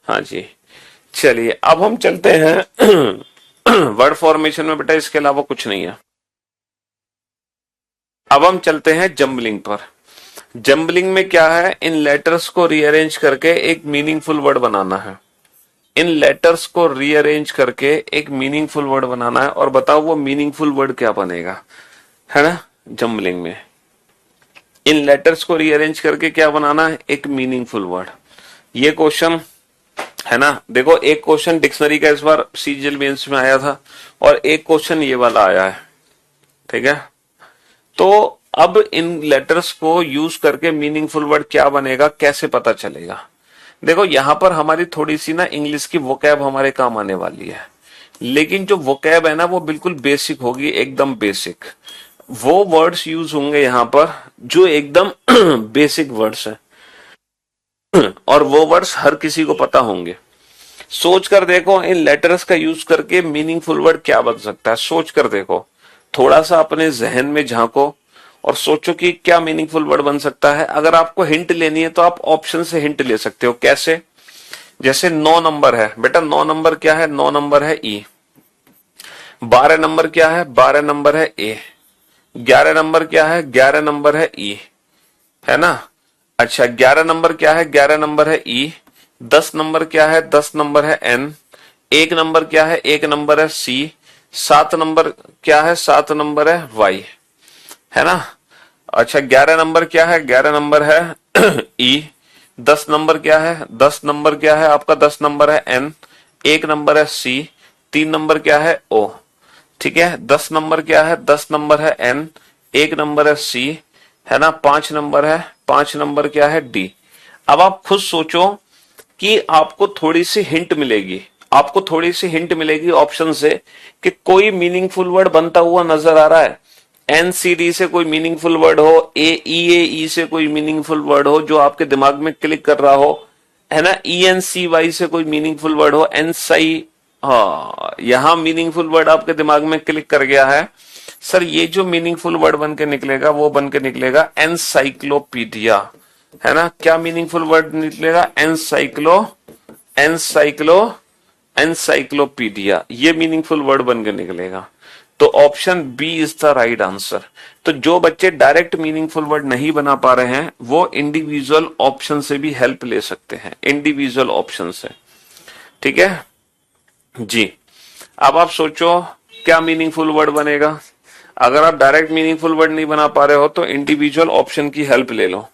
हाँ जी। चलिए अब हम चलते हैं वर्ड फॉर्मेशन में बेटा, इसके अलावा कुछ नहीं है। अब हम चलते हैं जम्बलिंग पर। जम्बलिंग में क्या है? इन लेटर्स को रीअरेंज करके एक मीनिंगफुल वर्ड बनाना है। इन लेटर्स को रीअरेंज करके एक मीनिंगफुल वर्ड बनाना है, और बताओ वो मीनिंगफुल वर्ड क्या बनेगा, है ना, जम्बलिंग में। इन लेटर्स को रीअरेंज करके क्या बनाना है? एक मीनिंगफुल वर्ड। ये क्वेश्चन, है ना, देखो एक क्वेश्चन डिक्शनरी का इस बार सीजीएल मेंस में आया था, और एक क्वेश्चन ये वाला आया है। ठीक है, तो अब इन लेटर्स को यूज करके मीनिंगफुल वर्ड क्या बनेगा, कैसे पता चलेगा? देखो यहां पर हमारी थोड़ी सी ना इंग्लिश की वोकैब हमारे काम आने वाली है, लेकिन जो वोकैब है ना वो बिल्कुल बेसिक होगी, एकदम बेसिक। वो वर्ड्स यूज होंगे यहां पर जो एकदम बेसिक वर्ड्स हैं, और वो वर्ड्स हर किसी को पता होंगे। सोच कर देखो इन लेटर्स का यूज करके मीनिंगफुल वर्ड क्या बन सकता है, सोच कर देखो, थोड़ा सा अपने जहन में झांको और सोचो कि क्या मीनिंगफुल वर्ड बन सकता है। अगर आपको हिंट लेनी है तो आप ऑप्शन से हिंट ले सकते हो। कैसे? जैसे 9 नंबर है बेटा, 9 नंबर क्या है? 9 नंबर है ई। 12 नंबर क्या है? 12 नंबर है ए। 11 नंबर क्या है? 11 नंबर है ई, है ना। अच्छा, 11 नंबर क्या है? 11 नंबर है ई। 10 नंबर क्या है? 10 नंबर है एन। 1 नंबर क्या है? 1 नंबर है सी। 7 नंबर क्या है? 7 नंबर है वाई, है ना। अच्छा, 11 नंबर क्या है? 11 नंबर है ई। 10 नंबर क्या है? 10 नंबर क्या है आपका? 10 नंबर है एन। 1 नंबर है सी। 3 नंबर क्या है? ओ। ठीक है, 10 नंबर क्या है? 10 नंबर है एन। 1 नंबर है सी, है ना। 5 नंबर है, 5 नंबर क्या है? डी। अब आप खुद सोचो कि आपको थोड़ी सी हिंट मिलेगी, आपको थोड़ी सी हिंट मिलेगी ऑप्शन से कि कोई मीनिंगफुल वर्ड बनता हुआ नजर आ रहा है। एनसीडी से कोई मीनिंगफुल वर्ड हो, ए से कोई मीनिंगफुल वर्ड हो जो आपके दिमाग में क्लिक कर रहा हो, है ना। ENCY से कोई मीनिंगफुल वर्ड हो, एनसाई, हाँ यहां मीनिंगफुल वर्ड आपके दिमाग में क्लिक कर गया है। सर ये जो मीनिंगफुल वर्ड बन के निकलेगा वो बन के निकलेगा एनसाइक्लोपीडिया, है ना। क्या मीनिंगफुल वर्ड निकलेगा? एनसाइक्लो एनसाइक्लोपीडिया, ये मीनिंगफुल वर्ड बन के निकलेगा। तो option B is the right answer. तो जो बच्चे डायरेक्ट मीनिंगफुल वर्ड नहीं बना पा रहे हैं वो इंडिविजुअल ऑप्शन से भी हेल्प ले सकते हैं, इंडिविजुअल ऑप्शन से। ठीक है जी। अब आप सोचो क्या मीनिंगफुल वर्ड बनेगा। अगर आप डायरेक्ट मीनिंगफुल वर्ड नहीं बना पा रहे हो तो इंडिविजुअल ऑप्शन की हेल्प ले लो।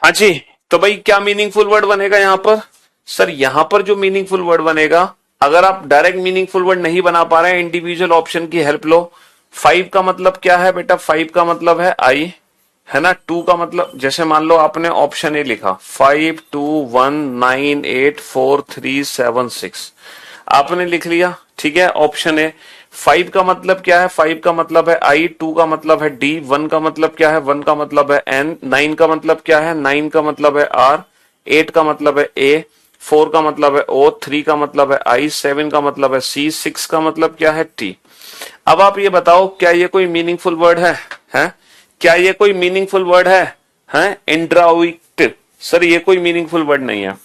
हाँ जी। तो भाई क्या मीनिंगफुल वर्ड बनेगा यहां पर? सर यहां पर जो मीनिंगफुल वर्ड बनेगा, अगर आप डायरेक्ट मीनिंगफुल वर्ड नहीं बना पा रहे हैं, इंडिविजुअल ऑप्शन की हेल्प लो। 5 का मतलब क्या है बेटा? 5 का मतलब है आई, है ना। 2 का मतलब, जैसे मान लो आपने ऑप्शन ए लिखा, 5 2 1 9 8 4 3 7 6, आपने लिख लिया, ठीक है, ऑप्शन ए। 5 का मतलब क्या है? 5 का मतलब है आई, 2 का मतलब है डी, 1 का मतलब क्या है? 1 का मतलब है एन, 9 का मतलब क्या है? 9 का मतलब है आर, 8 का मतलब है ए, 4 का मतलब है ओ, 3 का मतलब है आई, 7 का मतलब है सी, 6 का मतलब क्या है? टी। अब आप ये बताओ, क्या ये कोई मीनिंगफुल वर्ड है? हैं? क्या ये कोई मीनिंगफुल वर्ड है? हैं? इंट्राविक्ट। सर ये कोई मीनिंगफुल वर्ड नहीं है।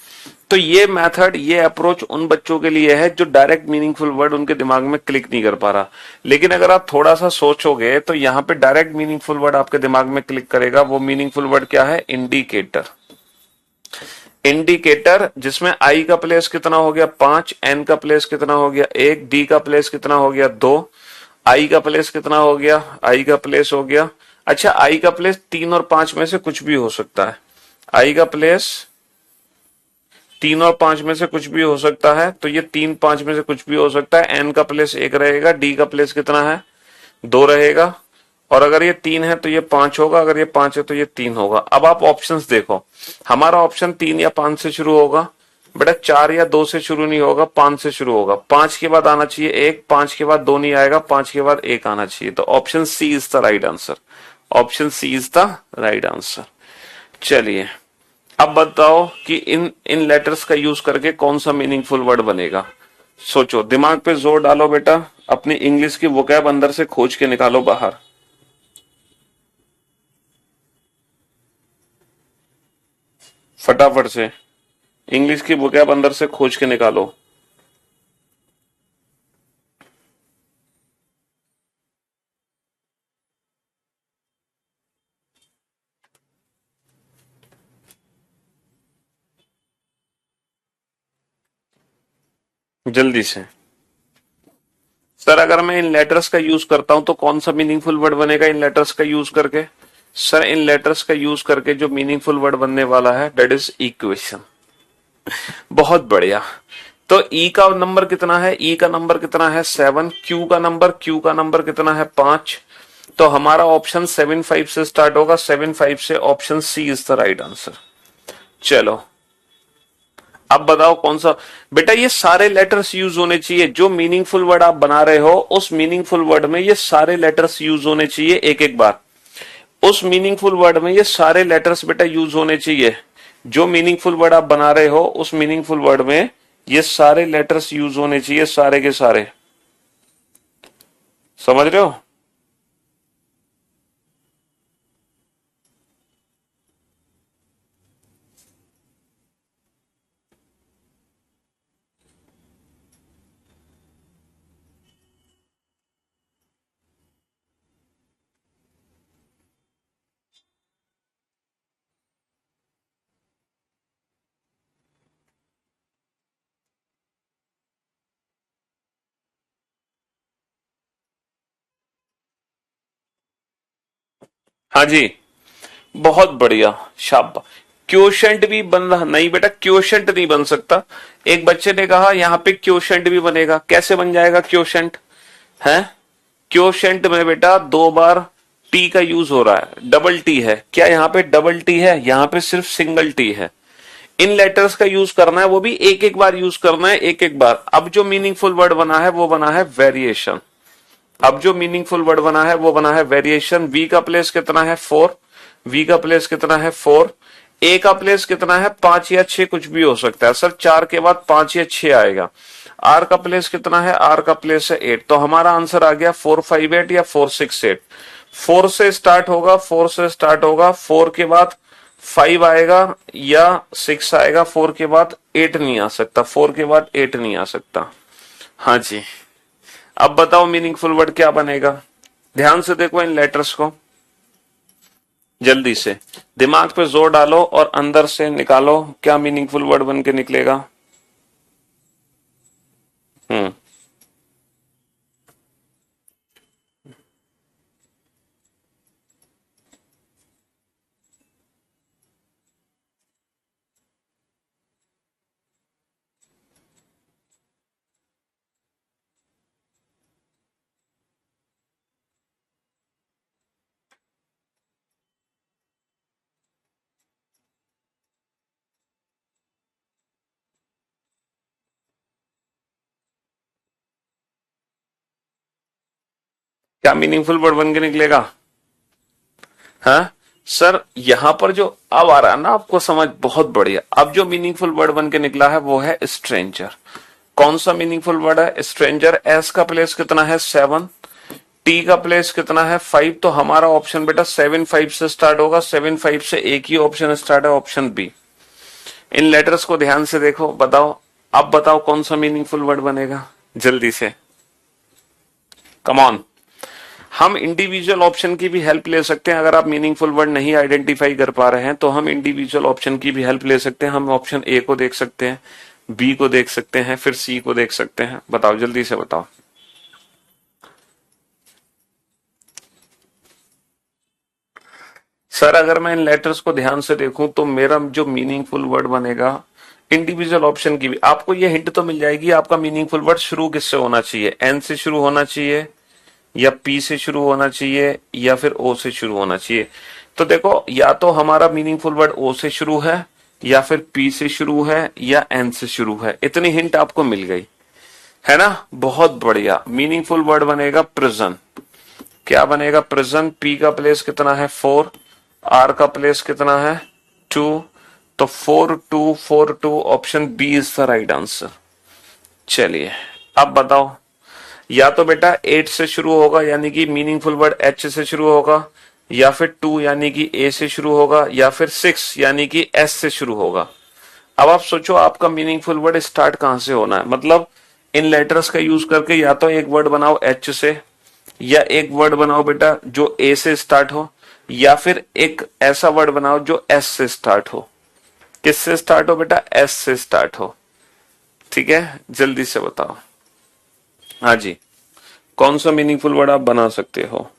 तो ये मेथड, ये अप्रोच उन बच्चों के लिए है जो डायरेक्ट मीनिंगफुल वर्ड उनके दिमाग में क्लिक नहीं कर पा रहा। लेकिन अगर आप थोड़ा सा सोचोगे तो यहां पे डायरेक्ट मीनिंगफुल वर्ड आपके दिमाग में क्लिक करेगा। वो मीनिंगफुल वर्ड क्या है? इंडिकेटर। इंडिकेटर, जिसमें आई का प्लेस कितना हो गया? 5, एन का प्लेस कितना हो गया? 1, डी का प्लेस कितना हो गया? 2, आई का प्लेस कितना हो गया? आई का प्लेस हो गया, अच्छा आई का प्लेस 3 और 5 में से कुछ भी हो सकता है। आई का प्लेस 3 और 5 में से कुछ भी हो सकता है, तो ये 3 5 में से कुछ भी हो सकता है। एन का प्लेस 1 रहेगा, डी का प्लेस कितना है? 2 रहेगा, और अगर ये 3 है तो ये 5 होगा, अगर ये 5 है तो ये 3 होगा। अब आप ऑप्शंस देखो, हमारा ऑप्शन 3 या 5 से शुरू होगा बेटा, 4 या 2 से शुरू नहीं होगा, 5 से शुरू होगा। 5 के बाद आना चाहिए 1, 5 के बाद 2 नहीं आएगा, 5 के बाद 1 आना चाहिए। तो option C is the right answer. Option C is the right answer. चलिए, अब बताओ कि इन इन लेटर्स का यूज करके कौन सा मीनिंगफुल वर्ड बनेगा। सोचो, दिमाग पे जोर डालो बेटा, अपनी इंग्लिश की वोकैब अंदर से खोज के निकालो बाहर। फटाफट से इंग्लिश की वोकैब अंदर से खोज के निकालो। जल्दी से। सर अगर मैं इन लेटर्स का यूज करता हूं तो कौन सा मीनिंगफुल वर्ड बनेगा इन लेटर्स का यूज करके? सर इन लेटर्स का यूज करके जो मीनिंगफुल वर्ड बनने वाला है, दैट इज इक्वेशन। बहुत बढ़िया। तो ई का नंबर कितना है? ई का नंबर कितना है? 7। क्यू का नंबर कितना है? 5। तो हमारा ऑप्शन 7 5 से स्टार्ट होगा, 7 5 से। Option C is the right answer. चलो, अब बताओ कौन सा। बेटा ये सारे लेटर्स यूज होने चाहिए, जो मीनिंगफुल वर्ड आप बना रहे हो उस मीनिंगफुल वर्ड में ये सारे लेटर्स यूज होने चाहिए एक एक बार। उस मीनिंगफुल वर्ड में ये सारे लेटर्स बेटा यूज होने चाहिए। जो मीनिंगफुल वर्ड आप बना रहे हो उस मीनिंगफुल वर्ड में ये सारे लेटर्स यूज होने चाहिए, सारे के सारे। समझ रहे हो? हाँ जी, बहुत बढ़िया, शाबाश। क्योशंट भी बन रहा नहीं बेटा, क्योशंट नहीं बन सकता। एक बच्चे ने कहा यहाँ पे क्योशंट भी बनेगा, कैसे बन जाएगा क्योशंट? है, क्योशंट में बेटा 2 बार टी का यूज हो रहा है, डबल टी है। क्या यहाँ पे डबल टी है? यहाँ पे सिर्फ सिंगल टी है। इन लेटर्स का यूज करना है, वो भी एक एक बार यूज करना है, एक एक बार। अब जो मीनिंगफुल वर्ड बना है वो बना है वेरिएशन। अब जो मीनिंगफुल वर्ड बना है वो बना है वेरिएशन। वी का प्लेस कितना है? 4। वी का प्लेस कितना है? 4। ए का प्लेस कितना है? 5 या 6 कुछ भी हो सकता है। सर 4 के बाद 5 या 6 आएगा। आर का प्लेस कितना है? आर का प्लेस है 8। तो हमारा आंसर आ गया 4 5 8 या 4 6 8। 4 से स्टार्ट होगा, 4 से स्टार्ट होगा, 4 के बाद 5 आएगा या 6 आएगा, 4 के बाद 8 नहीं आ सकता, 4 के बाद 8 नहीं आ सकता। हाँ जी। अब बताओ मीनिंगफुल वर्ड क्या बनेगा? ध्यान से देखो इन लेटर्स को, जल्दी से दिमाग पे जोर डालो और अंदर से निकालो क्या मीनिंगफुल वर्ड बन के निकलेगा। हम्म। क्या मीनिंगफुल वर्ड बन के निकलेगा? हाँ सर, यहां पर जो अब आ रहा है ना आपको समझ, बहुत बढ़िया। अब जो मीनिंगफुल वर्ड बन के निकला है वो है स्ट्रेंजर। कौन सा मीनिंगफुल वर्ड है? स्ट्रेंजर। एस का प्लेस कितना है? 7। टी का प्लेस कितना है? 5। तो हमारा ऑप्शन बेटा 7-5 से स्टार्ट होगा। 7-5 से एक ही ऑप्शन स्टार्ट है, ऑप्शन बी। इन लेटर्स को ध्यान से देखो, बताओ। अब बताओ कौन सा मीनिंगफुल वर्ड बनेगा, जल्दी से, कम ऑन। हम इंडिविजुअल ऑप्शन की भी हेल्प ले सकते हैं। अगर आप मीनिंगफुल वर्ड नहीं आइडेंटिफाई कर पा रहे हैं तो हम इंडिविजुअल ऑप्शन की भी हेल्प ले सकते हैं। हम ऑप्शन ए को देख सकते हैं, बी को देख सकते हैं, फिर सी को देख सकते हैं। बताओ, जल्दी से बताओ। सर अगर मैं इन लेटर्स को ध्यान से देखूं तो मेरा जो मीनिंगफुल वर्ड बनेगा, इंडिविजुअल ऑप्शन की भी आपको ये हिंट तो मिल जाएगी। आपका मीनिंगफुल वर्ड शुरू किससे होना चाहिए? एन से शुरू होना चाहिए, या पी से शुरू होना चाहिए, या फिर ओ से शुरू होना चाहिए। तो देखो, या तो हमारा मीनिंगफुल वर्ड ओ से शुरू है, या फिर पी से शुरू है, या एन से शुरू है। इतनी हिंट आपको मिल गई है ना? बहुत बढ़िया। मीनिंगफुल वर्ड बनेगा प्रिजन। क्या बनेगा? प्रिजन। पी का प्लेस कितना है? 4। आर का प्लेस कितना है? 2। तो 4-2-4-2 option B is the right answer. चलिए अब बताओ, या तो बेटा 8 से शुरू होगा यानी कि मीनिंगफुल वर्ड एच से शुरू होगा, या फिर 2 यानी कि ए से शुरू होगा, या फिर 6 यानी कि एस से शुरू होगा। अब आप सोचो आपका मीनिंगफुल वर्ड स्टार्ट कहां से होना है। मतलब इन लेटर्स का यूज करके या तो एक वर्ड बनाओ एच से, या एक वर्ड बनाओ बेटा जो ए से स्टार्ट हो, या फिर एक ऐसा वर्ड बनाओ जो एस से स्टार्ट हो। किससे स्टार्ट हो बेटा? एस से स्टार्ट हो। ठीक है, जल्दी से बताओ। हाँ जी, कौन सा मीनिंगफुल वर्ड आप बना सकते हो?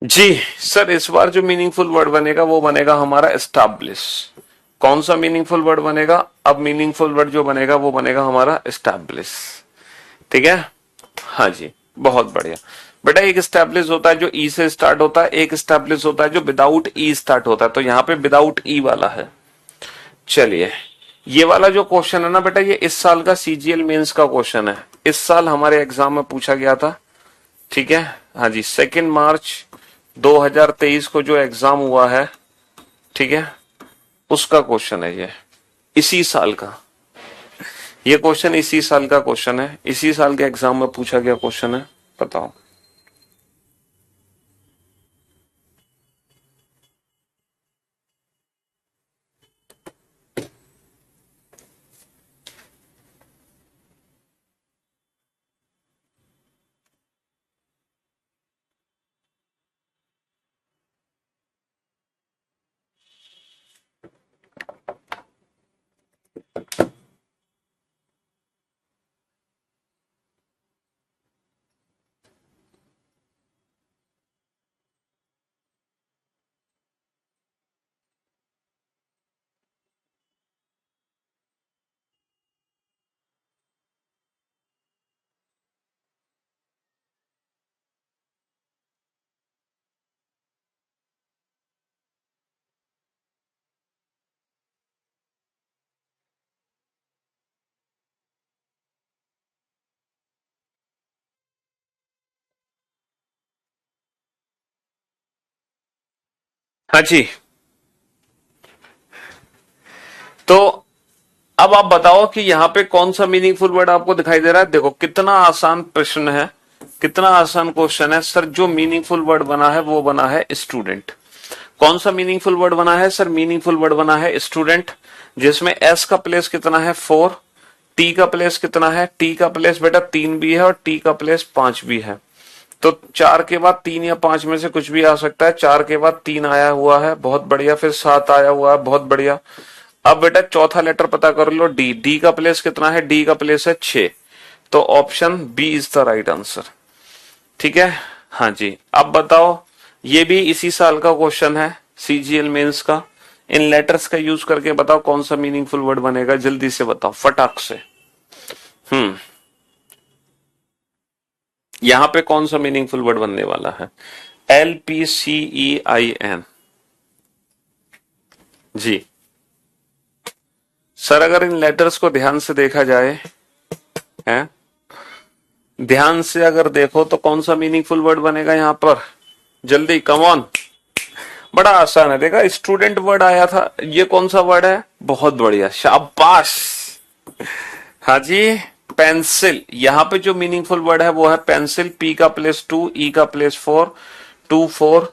जी सर, इस बार जो मीनिंगफुल वर्ड बनेगा वो बनेगा हमारा एस्टैब्लिश। कौन सा मीनिंगफुल वर्ड बनेगा? अब मीनिंगफुल वर्ड जो बनेगा वो बनेगा हमारा एस्टैब्लिश। ठीक है, हाँ जी, बहुत बढ़िया। बेटा एक एस्टैब्लिश होता है जो ई से स्टार्ट होता है, एक एस्टैब्लिश होता है जो विदाउट ई स्टार्ट होता है। तो यहाँ पे विदाउट ई वाला है। चलिए, ये वाला जो क्वेश्चन है ना बेटा, ये इस साल का सीजीएल मेंस का क्वेश्चन है। इस साल हमारे एग्जाम में पूछा गया था। ठीक है, हाँ जी, 2 मार्च 2023 को जो एग्जाम हुआ है, ठीक है, उसका क्वेश्चन है ये, इसी साल का। ये क्वेश्चन इसी साल का क्वेश्चन है, इसी साल के एग्जाम में पूछा गया क्वेश्चन है। बताओ। हाँ जी, तो अब आप बताओ कि यहाँ पे कौन सा मीनिंगफुल वर्ड आपको दिखाई दे रहा है। देखो कितना आसान प्रश्न है, कितना आसान क्वेश्चन है सर। जो मीनिंगफुल वर्ड बना है वो बना है स्टूडेंट। कौन सा मीनिंगफुल वर्ड बना है सर? मीनिंगफुल वर्ड बना है स्टूडेंट, जिसमें एस का प्लेस कितना है 4, टी का प्लेस कितना है? टी का प्लेस बेटा 3 भी है और टी का प्लेस 5 भी है। तो 4 के बाद 3 या 5 में से कुछ भी आ सकता है। 4 के बाद 3 आया हुआ है, बहुत बढ़िया। फिर 7 आया हुआ है, बहुत बढ़िया। अब बेटा चौथा लेटर पता कर लो, डी। डी का प्लेस कितना है? डी का प्लेस है 6। तो option B is the right answer. ठीक है, हाँ जी। अब बताओ, ये भी इसी साल का क्वेश्चन है सीजीएल मेंस का। इन लेटर्स का यूज करके बताओ कौन सा मीनिंगफुल वर्ड बनेगा, जल्दी से बताओ फटाक से। यहां पे कौन सा मीनिंगफुल वर्ड बनने वाला है? LPCEIN। जी सर, अगर इन लेटर्स को ध्यान से देखा जाए, है ध्यान से अगर देखो तो कौन सा मीनिंगफुल वर्ड बनेगा यहां पर? जल्दी, कम ऑन। बड़ा आसान है, देखा स्टूडेंट वर्ड आया था, ये कौन सा वर्ड है? बहुत बढ़िया, शाबाश। हाँ जी, पेंसिल। यहां पे जो मीनिंगफुल वर्ड है वो है पेंसिल। पी का प्लेस 2, ई का प्लेस 4, 2 4,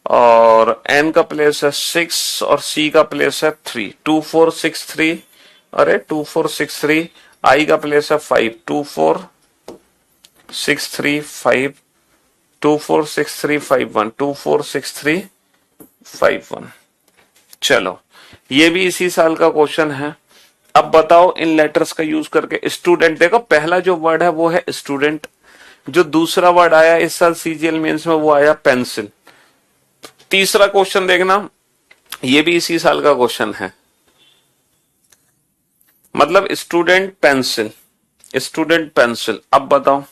और एन का प्लेस है 6 और सी का प्लेस है 3, 2 4 6 3। अरे 2 4 6 3। आई का प्लेस है 5, 2 4 6 3 5, 2 4 6 3 5 1, 2 4 6 3 5 1। चलो, ये भी इसी साल का क्वेश्चन है। अब बताओ इन लेटर्स का यूज करके स्टूडेंट, देखो पहला जो वर्ड है वो है स्टूडेंट, जो दूसरा वर्ड आया इस साल सीजीएल मेंस में वो आया पेंसिल। तीसरा क्वेश्चन देखना, ये भी इसी साल का क्वेश्चन है, मतलब स्टूडेंट पेंसिल, स्टूडेंट पेंसिल। अब बताओ,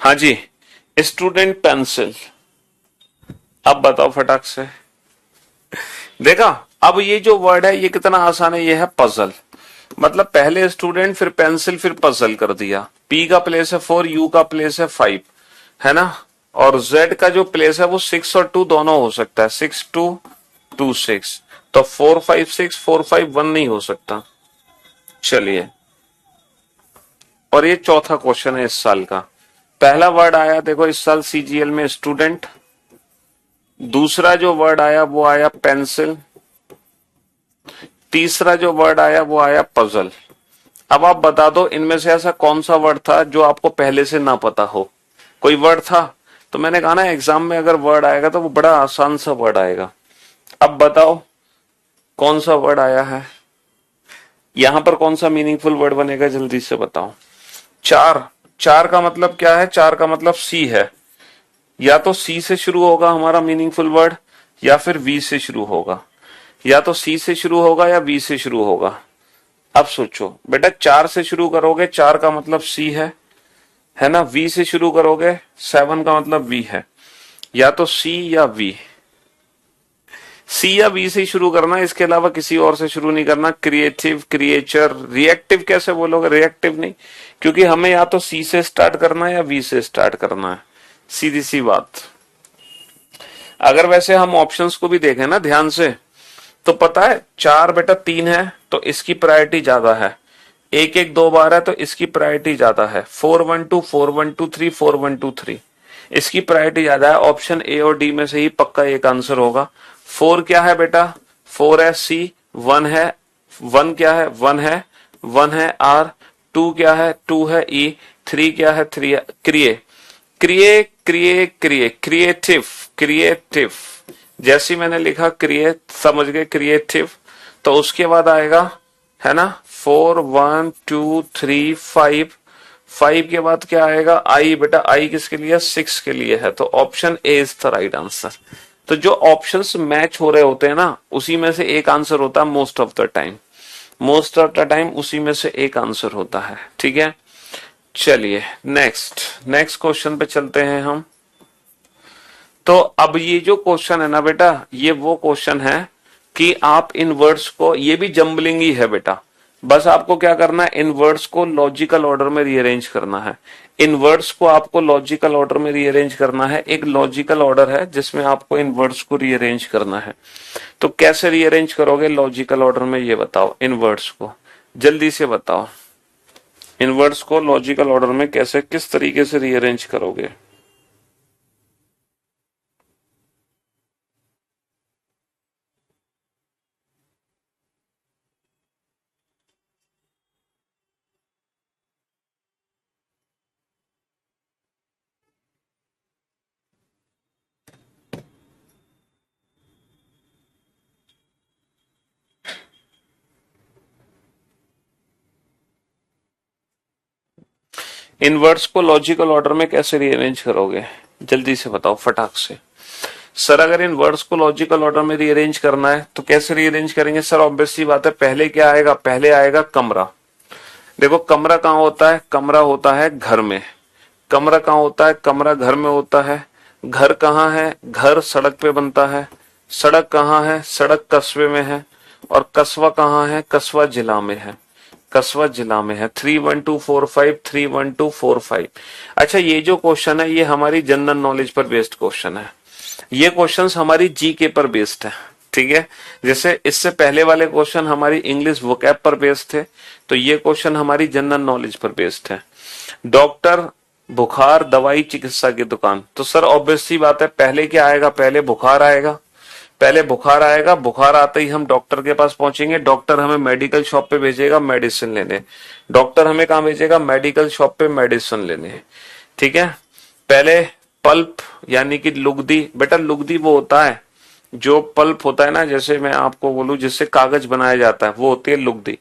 हाँ जी, स्टूडेंट पेंसिल। अब बताओ फटाक से। देखा, अब ये जो वर्ड है ये कितना आसान है, ये है पजल। मतलब पहले स्टूडेंट, फिर पेंसिल, फिर पजल कर दिया। पी का प्लेस है 4, यू का प्लेस है 5, है ना। और जेड का जो प्लेस है वो 6 और 2 दोनों हो सकता है, 6 2 2 6। तो 4 5 6, 4 5 1 नहीं हो सकता। चलिए, और ये चौथा क्वेश्चन है इस साल का। पहला वर्ड आया देखो इस साल सीजीएल में स्टूडेंट, दूसरा जो वर्ड आया वो आया पेंसिल, तीसरा जो वर्ड आया वो आया पजल। अब आप बता दो इनमें से ऐसा कौन सा वर्ड था जो आपको पहले से ना पता हो। कोई वर्ड था? तो मैंने कहा ना, एग्जाम में अगर वर्ड आएगा तो वो बड़ा आसान सा वर्ड आएगा। अब बताओ कौन सा वर्ड आया है यहां पर, कौन सा मीनिंगफुल वर्ड बनेगा, जल्दी से बताओ। चार। चार का मतलब क्या है? चार का मतलब सी है। या तो सी से शुरू होगा हमारा मीनिंगफुल वर्ड, या फिर वी से शुरू होगा। या तो सी से शुरू होगा या वी से शुरू होगा। अब सोचो बेटा, 4 से शुरू करोगे, 4 का मतलब सी है ना। वी से शुरू करोगे, 7 का मतलब वी है। या तो सी या वी, सी या वी से शुरू करना, इसके अलावा किसी और से शुरू नहीं करना। क्रिएटिव, क्रिएचर, रिएक्टिव कैसे बोलोगे? रिएक्टिव नहीं, क्योंकि हमें या तो सी से स्टार्ट करना है या वी से स्टार्ट करना है, सीधी सी बात। अगर वैसे हम ऑप्शंस को भी देखें ना ध्यान से, तो पता है 4 बेटा 3 है तो इसकी प्रायोरिटी ज्यादा है। 1 1 2 बार है तो इसकी प्रायोरिटी ज्यादा है। 4 1 2 4 1 2 3 4 1 2 3, इसकी प्रायोरिटी ज्यादा है। ऑप्शन ए और डी में से ही पक्का एक आंसर होगा। 4 क्या है बेटा? 4 है सी। 1 है, 1 क्या है? 1 है, 1 है आर। 2 क्या है? 2 है ई। 3 क्या है? 3 है क्रिए। Creative, creative. जैसी मैंने लिखा क्रिएट, समझ गए, क्रिएटिव। तो उसके बाद आएगा, है ना, 4 1 2 3 5। 5 के बाद क्या आएगा? आई। बेटा आई किसके लिए? 6 के लिए है। तो option A is the right answer. तो जो ऑप्शंस मैच हो रहे होते हैं ना, उसी में से एक आंसर होता है most of the time. Most of the time उसी में से एक आंसर होता है। ठीक है, चलिए नेक्स्ट क्वेश्चन पे चलते हैं हम। तो अब ये जो क्वेश्चन है ना बेटा, ये वो क्वेश्चन है कि आप इन वर्ड्स को, ये भी जम्बलिंग ही है बेटा, बस आपको क्या करना है, इन वर्ड्स को लॉजिकल ऑर्डर में रीअरेंज करना है। इन वर्ड्स को आपको लॉजिकल ऑर्डर में रीअरेंज करना है। एक लॉजिकल ऑर्डर है जिसमें आपको इन वर्ड्स को रीअरेंज करना है। तो कैसे रीअरेंज करोगे लॉजिकल ऑर्डर में, ये बताओ। इन वर्ड्स को जल्दी से बताओ, इन वर्ड्स को लॉजिकल ऑर्डर में कैसे, किस तरीके से रीअरेंज करोगे। इन वर्ड्स को लॉजिकल ऑर्डर में कैसे रीअरेंज करोगे, जल्दी से बताओ फटाक से। सर अगर इन वर्ड्स को लॉजिकल ऑर्डर में रीअरेंज करना है तो कैसे रीअरेंज करेंगे सर? ऑब्वियस सी बात है, पहले क्या आएगा, पहले आएगा कमरा। देखो कमरा कहाँ होता है, कमरा होता है घर में। कमरा कहाँ होता है, कमरा घर में होता है। घर कहाँ है, घर सड़क पे बनता है। सड़क कहाँ है, सड़क कस्बे में है। और कस्बा कहाँ है, कस्बा जिला में है। कस्बा जिला में है। 31245 31245। अच्छा ये जो क्वेश्चन है ये हमारी जनरल नॉलेज पर बेस्ड क्वेश्चन है। ये क्वेश्चंस हमारी जीके पर बेस्ड है, ठीक है। जैसे इससे पहले वाले क्वेश्चन हमारी इंग्लिश वोकैब पर बेस्ड थे, तो ये क्वेश्चन हमारी जनरल नॉलेज पर बेस्ड है। डॉक्टर, बुखार, दवाई, चिकित्सा की दुकान। तो सर ऑब्वियस सी बात है, पहले क्या आएगा, पहले बुखार आएगा। पहले बुखार आएगा, बुखार आते ही हम डॉक्टर के पास पहुंचेंगे। डॉक्टर हमें मेडिकल शॉप पे भेजेगा मेडिसिन लेने। डॉक्टर हमें कहाँ भेजेगा, मेडिकल शॉप पे मेडिसिन लेने, ठीक है। पहले पल्प यानी कि लुगदी। बेटा लुगदी वो होता है जो पल्प होता है ना, जैसे मैं आपको बोलूं जिससे कागज बनाया जाता है, वो होती है लुगदी।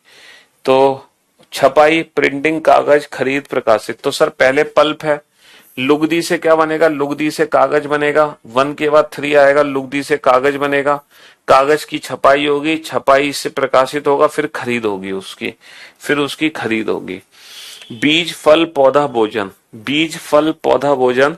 तो छपाई, प्रिंटिंग, कागज, खरीद, प्रकाशित। तो सर पहले पल्प है। लुगदी से क्या बनेगा, लुगदी से कागज बनेगा। 1 के बाद 3 आएगा, लुगदी से कागज बनेगा। कागज की छपाई होगी, छपाई से प्रकाशित होगा, फिर खरीद होगी उसकी, फिर उसकी खरीद होगी। बीज, फल, पौधा, भोजन। बीज, फल, पौधा, भोजन।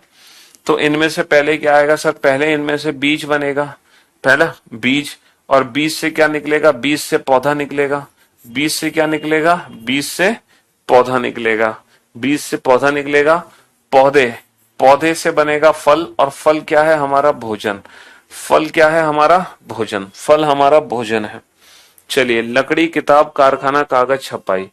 तो इनमें से पहले क्या आएगा सर, पहले इनमें से बीज बनेगा। पहला बीज, और बीज से क्या निकलेगा, बीज से पौधा निकलेगा। बीज से क्या निकलेगा, बीज से पौधा निकलेगा। बीज से पौधा निकलेगा। पौधे, पौधे से बनेगा फल, और फल क्या है हमारा, भोजन। फल क्या है हमारा, भोजन। फल हमारा भोजन है। चलिए, लकड़ी, किताब, कारखाना, कागज, छपाई।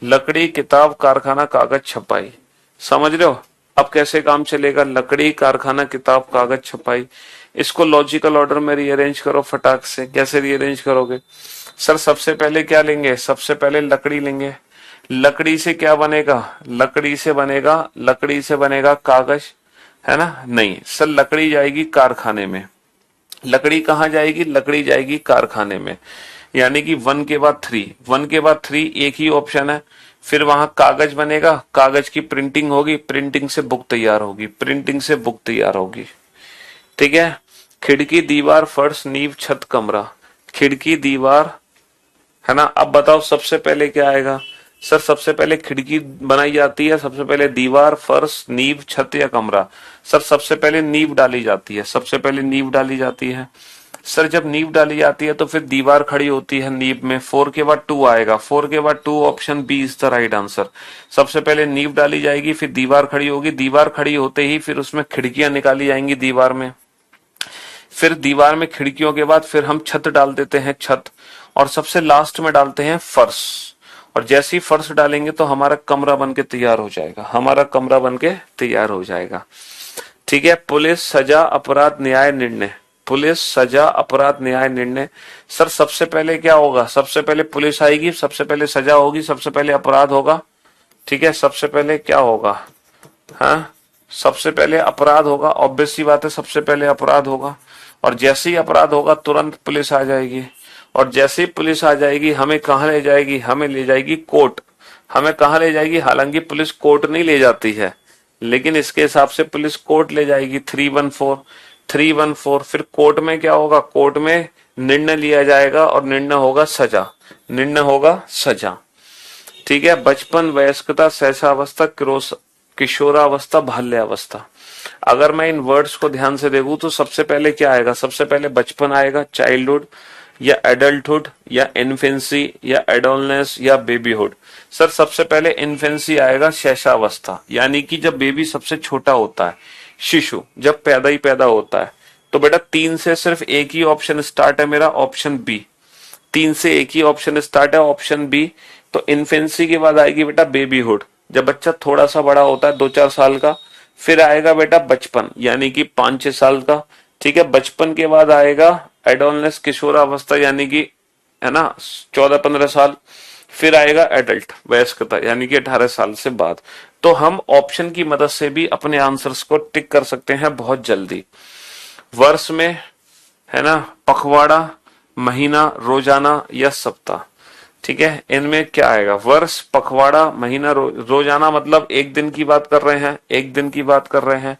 लकड़ी, किताब, कारखाना, कागज, छपाई। समझ रहे हो अब कैसे काम चलेगा, लकड़ी, कारखाना, किताब, कागज, छपाई। इसको लॉजिकल ऑर्डर में रीअरेंज करो फटाक से। कैसे रीअरेंज करोगे सर? सबसे पहले क्या लेंगे, सबसे पहले लकड़ी लेंगे। लकड़ी से क्या बनेगा, लकड़ी से बनेगा, लकड़ी से बनेगा कागज, है ना। नहीं सर, लकड़ी जाएगी कारखाने में। लकड़ी कहाँ जाएगी, लकड़ी जाएगी कारखाने में। यानी कि 1 के बाद 3, 1 के बाद 3 एक ही ऑप्शन है। फिर वहां कागज बनेगा, कागज की प्रिंटिंग होगी, प्रिंटिंग से बुक तैयार होगी, प्रिंटिंग से बुक तैयार होगी, ठीक है। खिड़की, दीवार, फर्श, नींव, छत, कमरा। खिड़की, दीवार, है ना। अब बताओ सबसे पहले क्या आएगा सर? सबसे पहले खिड़की बनाई जाती है, सबसे पहले दीवार, फर्श, नींव, छत या कमरा। सर सबसे पहले नींव डाली जाती है, सबसे पहले नींव डाली जाती है। सर जब नींव डाली जाती है तो फिर दीवार खड़ी होती है नींव में। 4 के बाद 2 आएगा, 4 के बाद 2, option B is the right answer. सबसे पहले नींव डाली जाएगी, फिर दीवार खड़ी होगी। दीवार खड़ी होते ही फिर उसमें खिड़कियां निकाली जाएंगी दीवार में। फिर दीवार में खिड़कियों के बाद फिर हम छत डाल देते हैं, छत। और सबसे लास्ट में डालते हैं फर्श। और जैसे ही फर्श डालेंगे तो हमारा कमरा बन के तैयार हो जाएगा, हमारा कमरा बन के तैयार हो जाएगा, ठीक है। पुलिस, सजा, अपराध, न्याय, निर्णय। पुलिस, सजा, अपराध, न्याय, निर्णय। सर सबसे पहले क्या होगा, सबसे पहले पुलिस आएगी, सबसे पहले सजा होगी, सबसे पहले अपराध होगा, ठीक है। सबसे पहले क्या होगा, हाँ सबसे पहले अपराध होगा। ऑब्वियस सी बात है, सबसे पहले अपराध होगा। और जैसे ही अपराध होगा तुरंत पुलिस आ जाएगी। और जैसे ही पुलिस आ जाएगी हमें कहाँ ले जाएगी, हमें ले जाएगी कोर्ट। हमें कहाँ ले जाएगी, हालांकि पुलिस कोर्ट नहीं ले जाती है, लेकिन इसके हिसाब से पुलिस कोर्ट ले जाएगी। 314 फिर कोर्ट में क्या होगा, कोर्ट में निर्णय लिया जाएगा और निर्णय होगा सजा, निर्णय होगा सजा, ठीक है। बचपन, वयस्कता, शैशवावस्था, किशोरावस्था, बाल्यावस्था। अगर मैं इन वर्ड्स को ध्यान से देखूं तो सबसे पहले क्या आएगा, सबसे पहले बचपन आएगा, चाइल्डहुड। या एडल्टहुड या इन्फेंसी या एडोलनेस या बेबीहुड? सर सबसे पहले इन्फेंसी आएगा, शैशवावस्था, यानी कि जब बेबी सबसे छोटा होता है, शिशु जब पैदा होता है। तो बेटा 3 से सिर्फ एक ही ऑप्शन स्टार्ट है मेरा, ऑप्शन बी। 3 से एक ही ऑप्शन स्टार्ट है, ऑप्शन बी। तो इन्फेंसी के बाद आएगी बेटा बेबीहुड, जब बच्चा थोड़ा सा बड़ा होता है, 2-4 साल का। फिर आएगा बेटा बचपन, यानी कि 5-6 साल का। ठीक है, बचपन के बाद आएगा एडोलनेस, किशोरावस्था, यानी कि है ना 14-15 साल। फिर आएगा एडल्ट, वयस्कता, यानी कि 18 साल से बाद। तो हम ऑप्शन की मदद से भी अपने आंसर्स को टिक कर सकते हैं बहुत जल्दी। वर्ष में, है ना, पखवाड़ा, महीना, रोजाना या सप्ताह? ठीक है, इनमें क्या आएगा? वर्ष, पखवाड़ा, महीना, रोजाना मतलब एक दिन की बात कर रहे हैं, एक दिन की बात कर रहे हैं।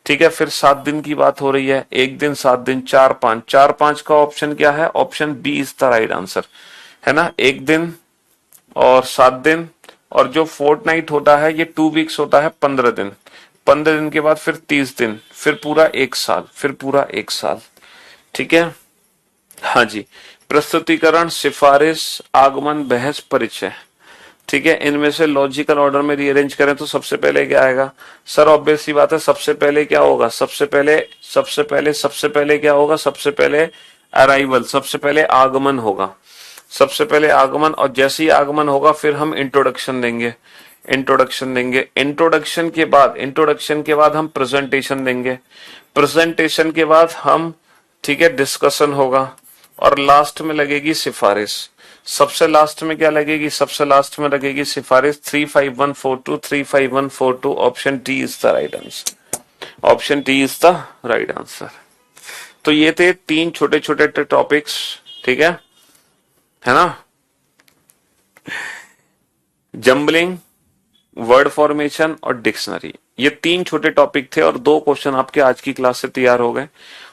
ठीक है, फिर 7 दिन की बात हो रही है, एक दिन, 7 दिन, 4-5, 4-5 का ऑप्शन क्या है? Option B is the right answer, है ना। एक दिन और 7 दिन, और जो फोर्टनाइट होता है ये 2 वीक्स होता है, 15 दिन। 15 दिन के बाद फिर 30 दिन, फिर पूरा 1 साल, फिर पूरा 1 साल। ठीक है, हाँ जी। प्रस्तुतिकरण, सिफारिश, आगमन, बहस, परिचय। ठीक है, इनमें से लॉजिकल ऑर्डर में रीअरेंज करें तो सबसे पहले क्या आएगा? सर ऑब्वियस सी बात है, सबसे पहले क्या होगा? सबसे पहले क्या होगा? सबसे पहले अराइवल, सबसे पहले आगमन होगा। सबसे पहले आगमन, और जैसे ही आगमन होगा फिर हम इंट्रोडक्शन देंगे। इंट्रोडक्शन के बाद हम प्रेजेंटेशन देंगे। प्रेजेंटेशन के बाद हम, ठीक है, डिस्कशन होगा, और लास्ट में लगेगी सिफारिश। सबसे लास्ट में क्या लगेगी? सबसे लास्ट में लगेगी सिफारिश। 35142, 35142, option D is the right answer. Option D is the right answer. तो ये थे 3 छोटे छोटे टॉपिक्स, ठीक है ना। जम्बलिंग, वर्ड फॉर्मेशन और डिक्शनरी, ये 3 छोटे टॉपिक थे, और 2 क्वेश्चन आपके आज की क्लास से तैयार हो गए।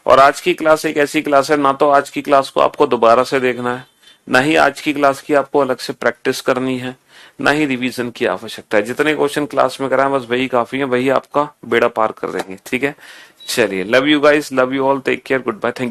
और आज की क्लास एक ऐसी क्लास है, ना तो आज की क्लास को आपको दोबारा से देखना है, ना ही आज की क्लास की आपको अलग से प्रैक्टिस करनी है, ना ही रिवीजन की आवश्यकता है। जितने क्वेश्चन क्लास में कराएं बस वही काफी है, वही आपका बेड़ा पार कर देंगे। ठीक है, चलिए, love you guys, love you all, take care, goodbye, thank you.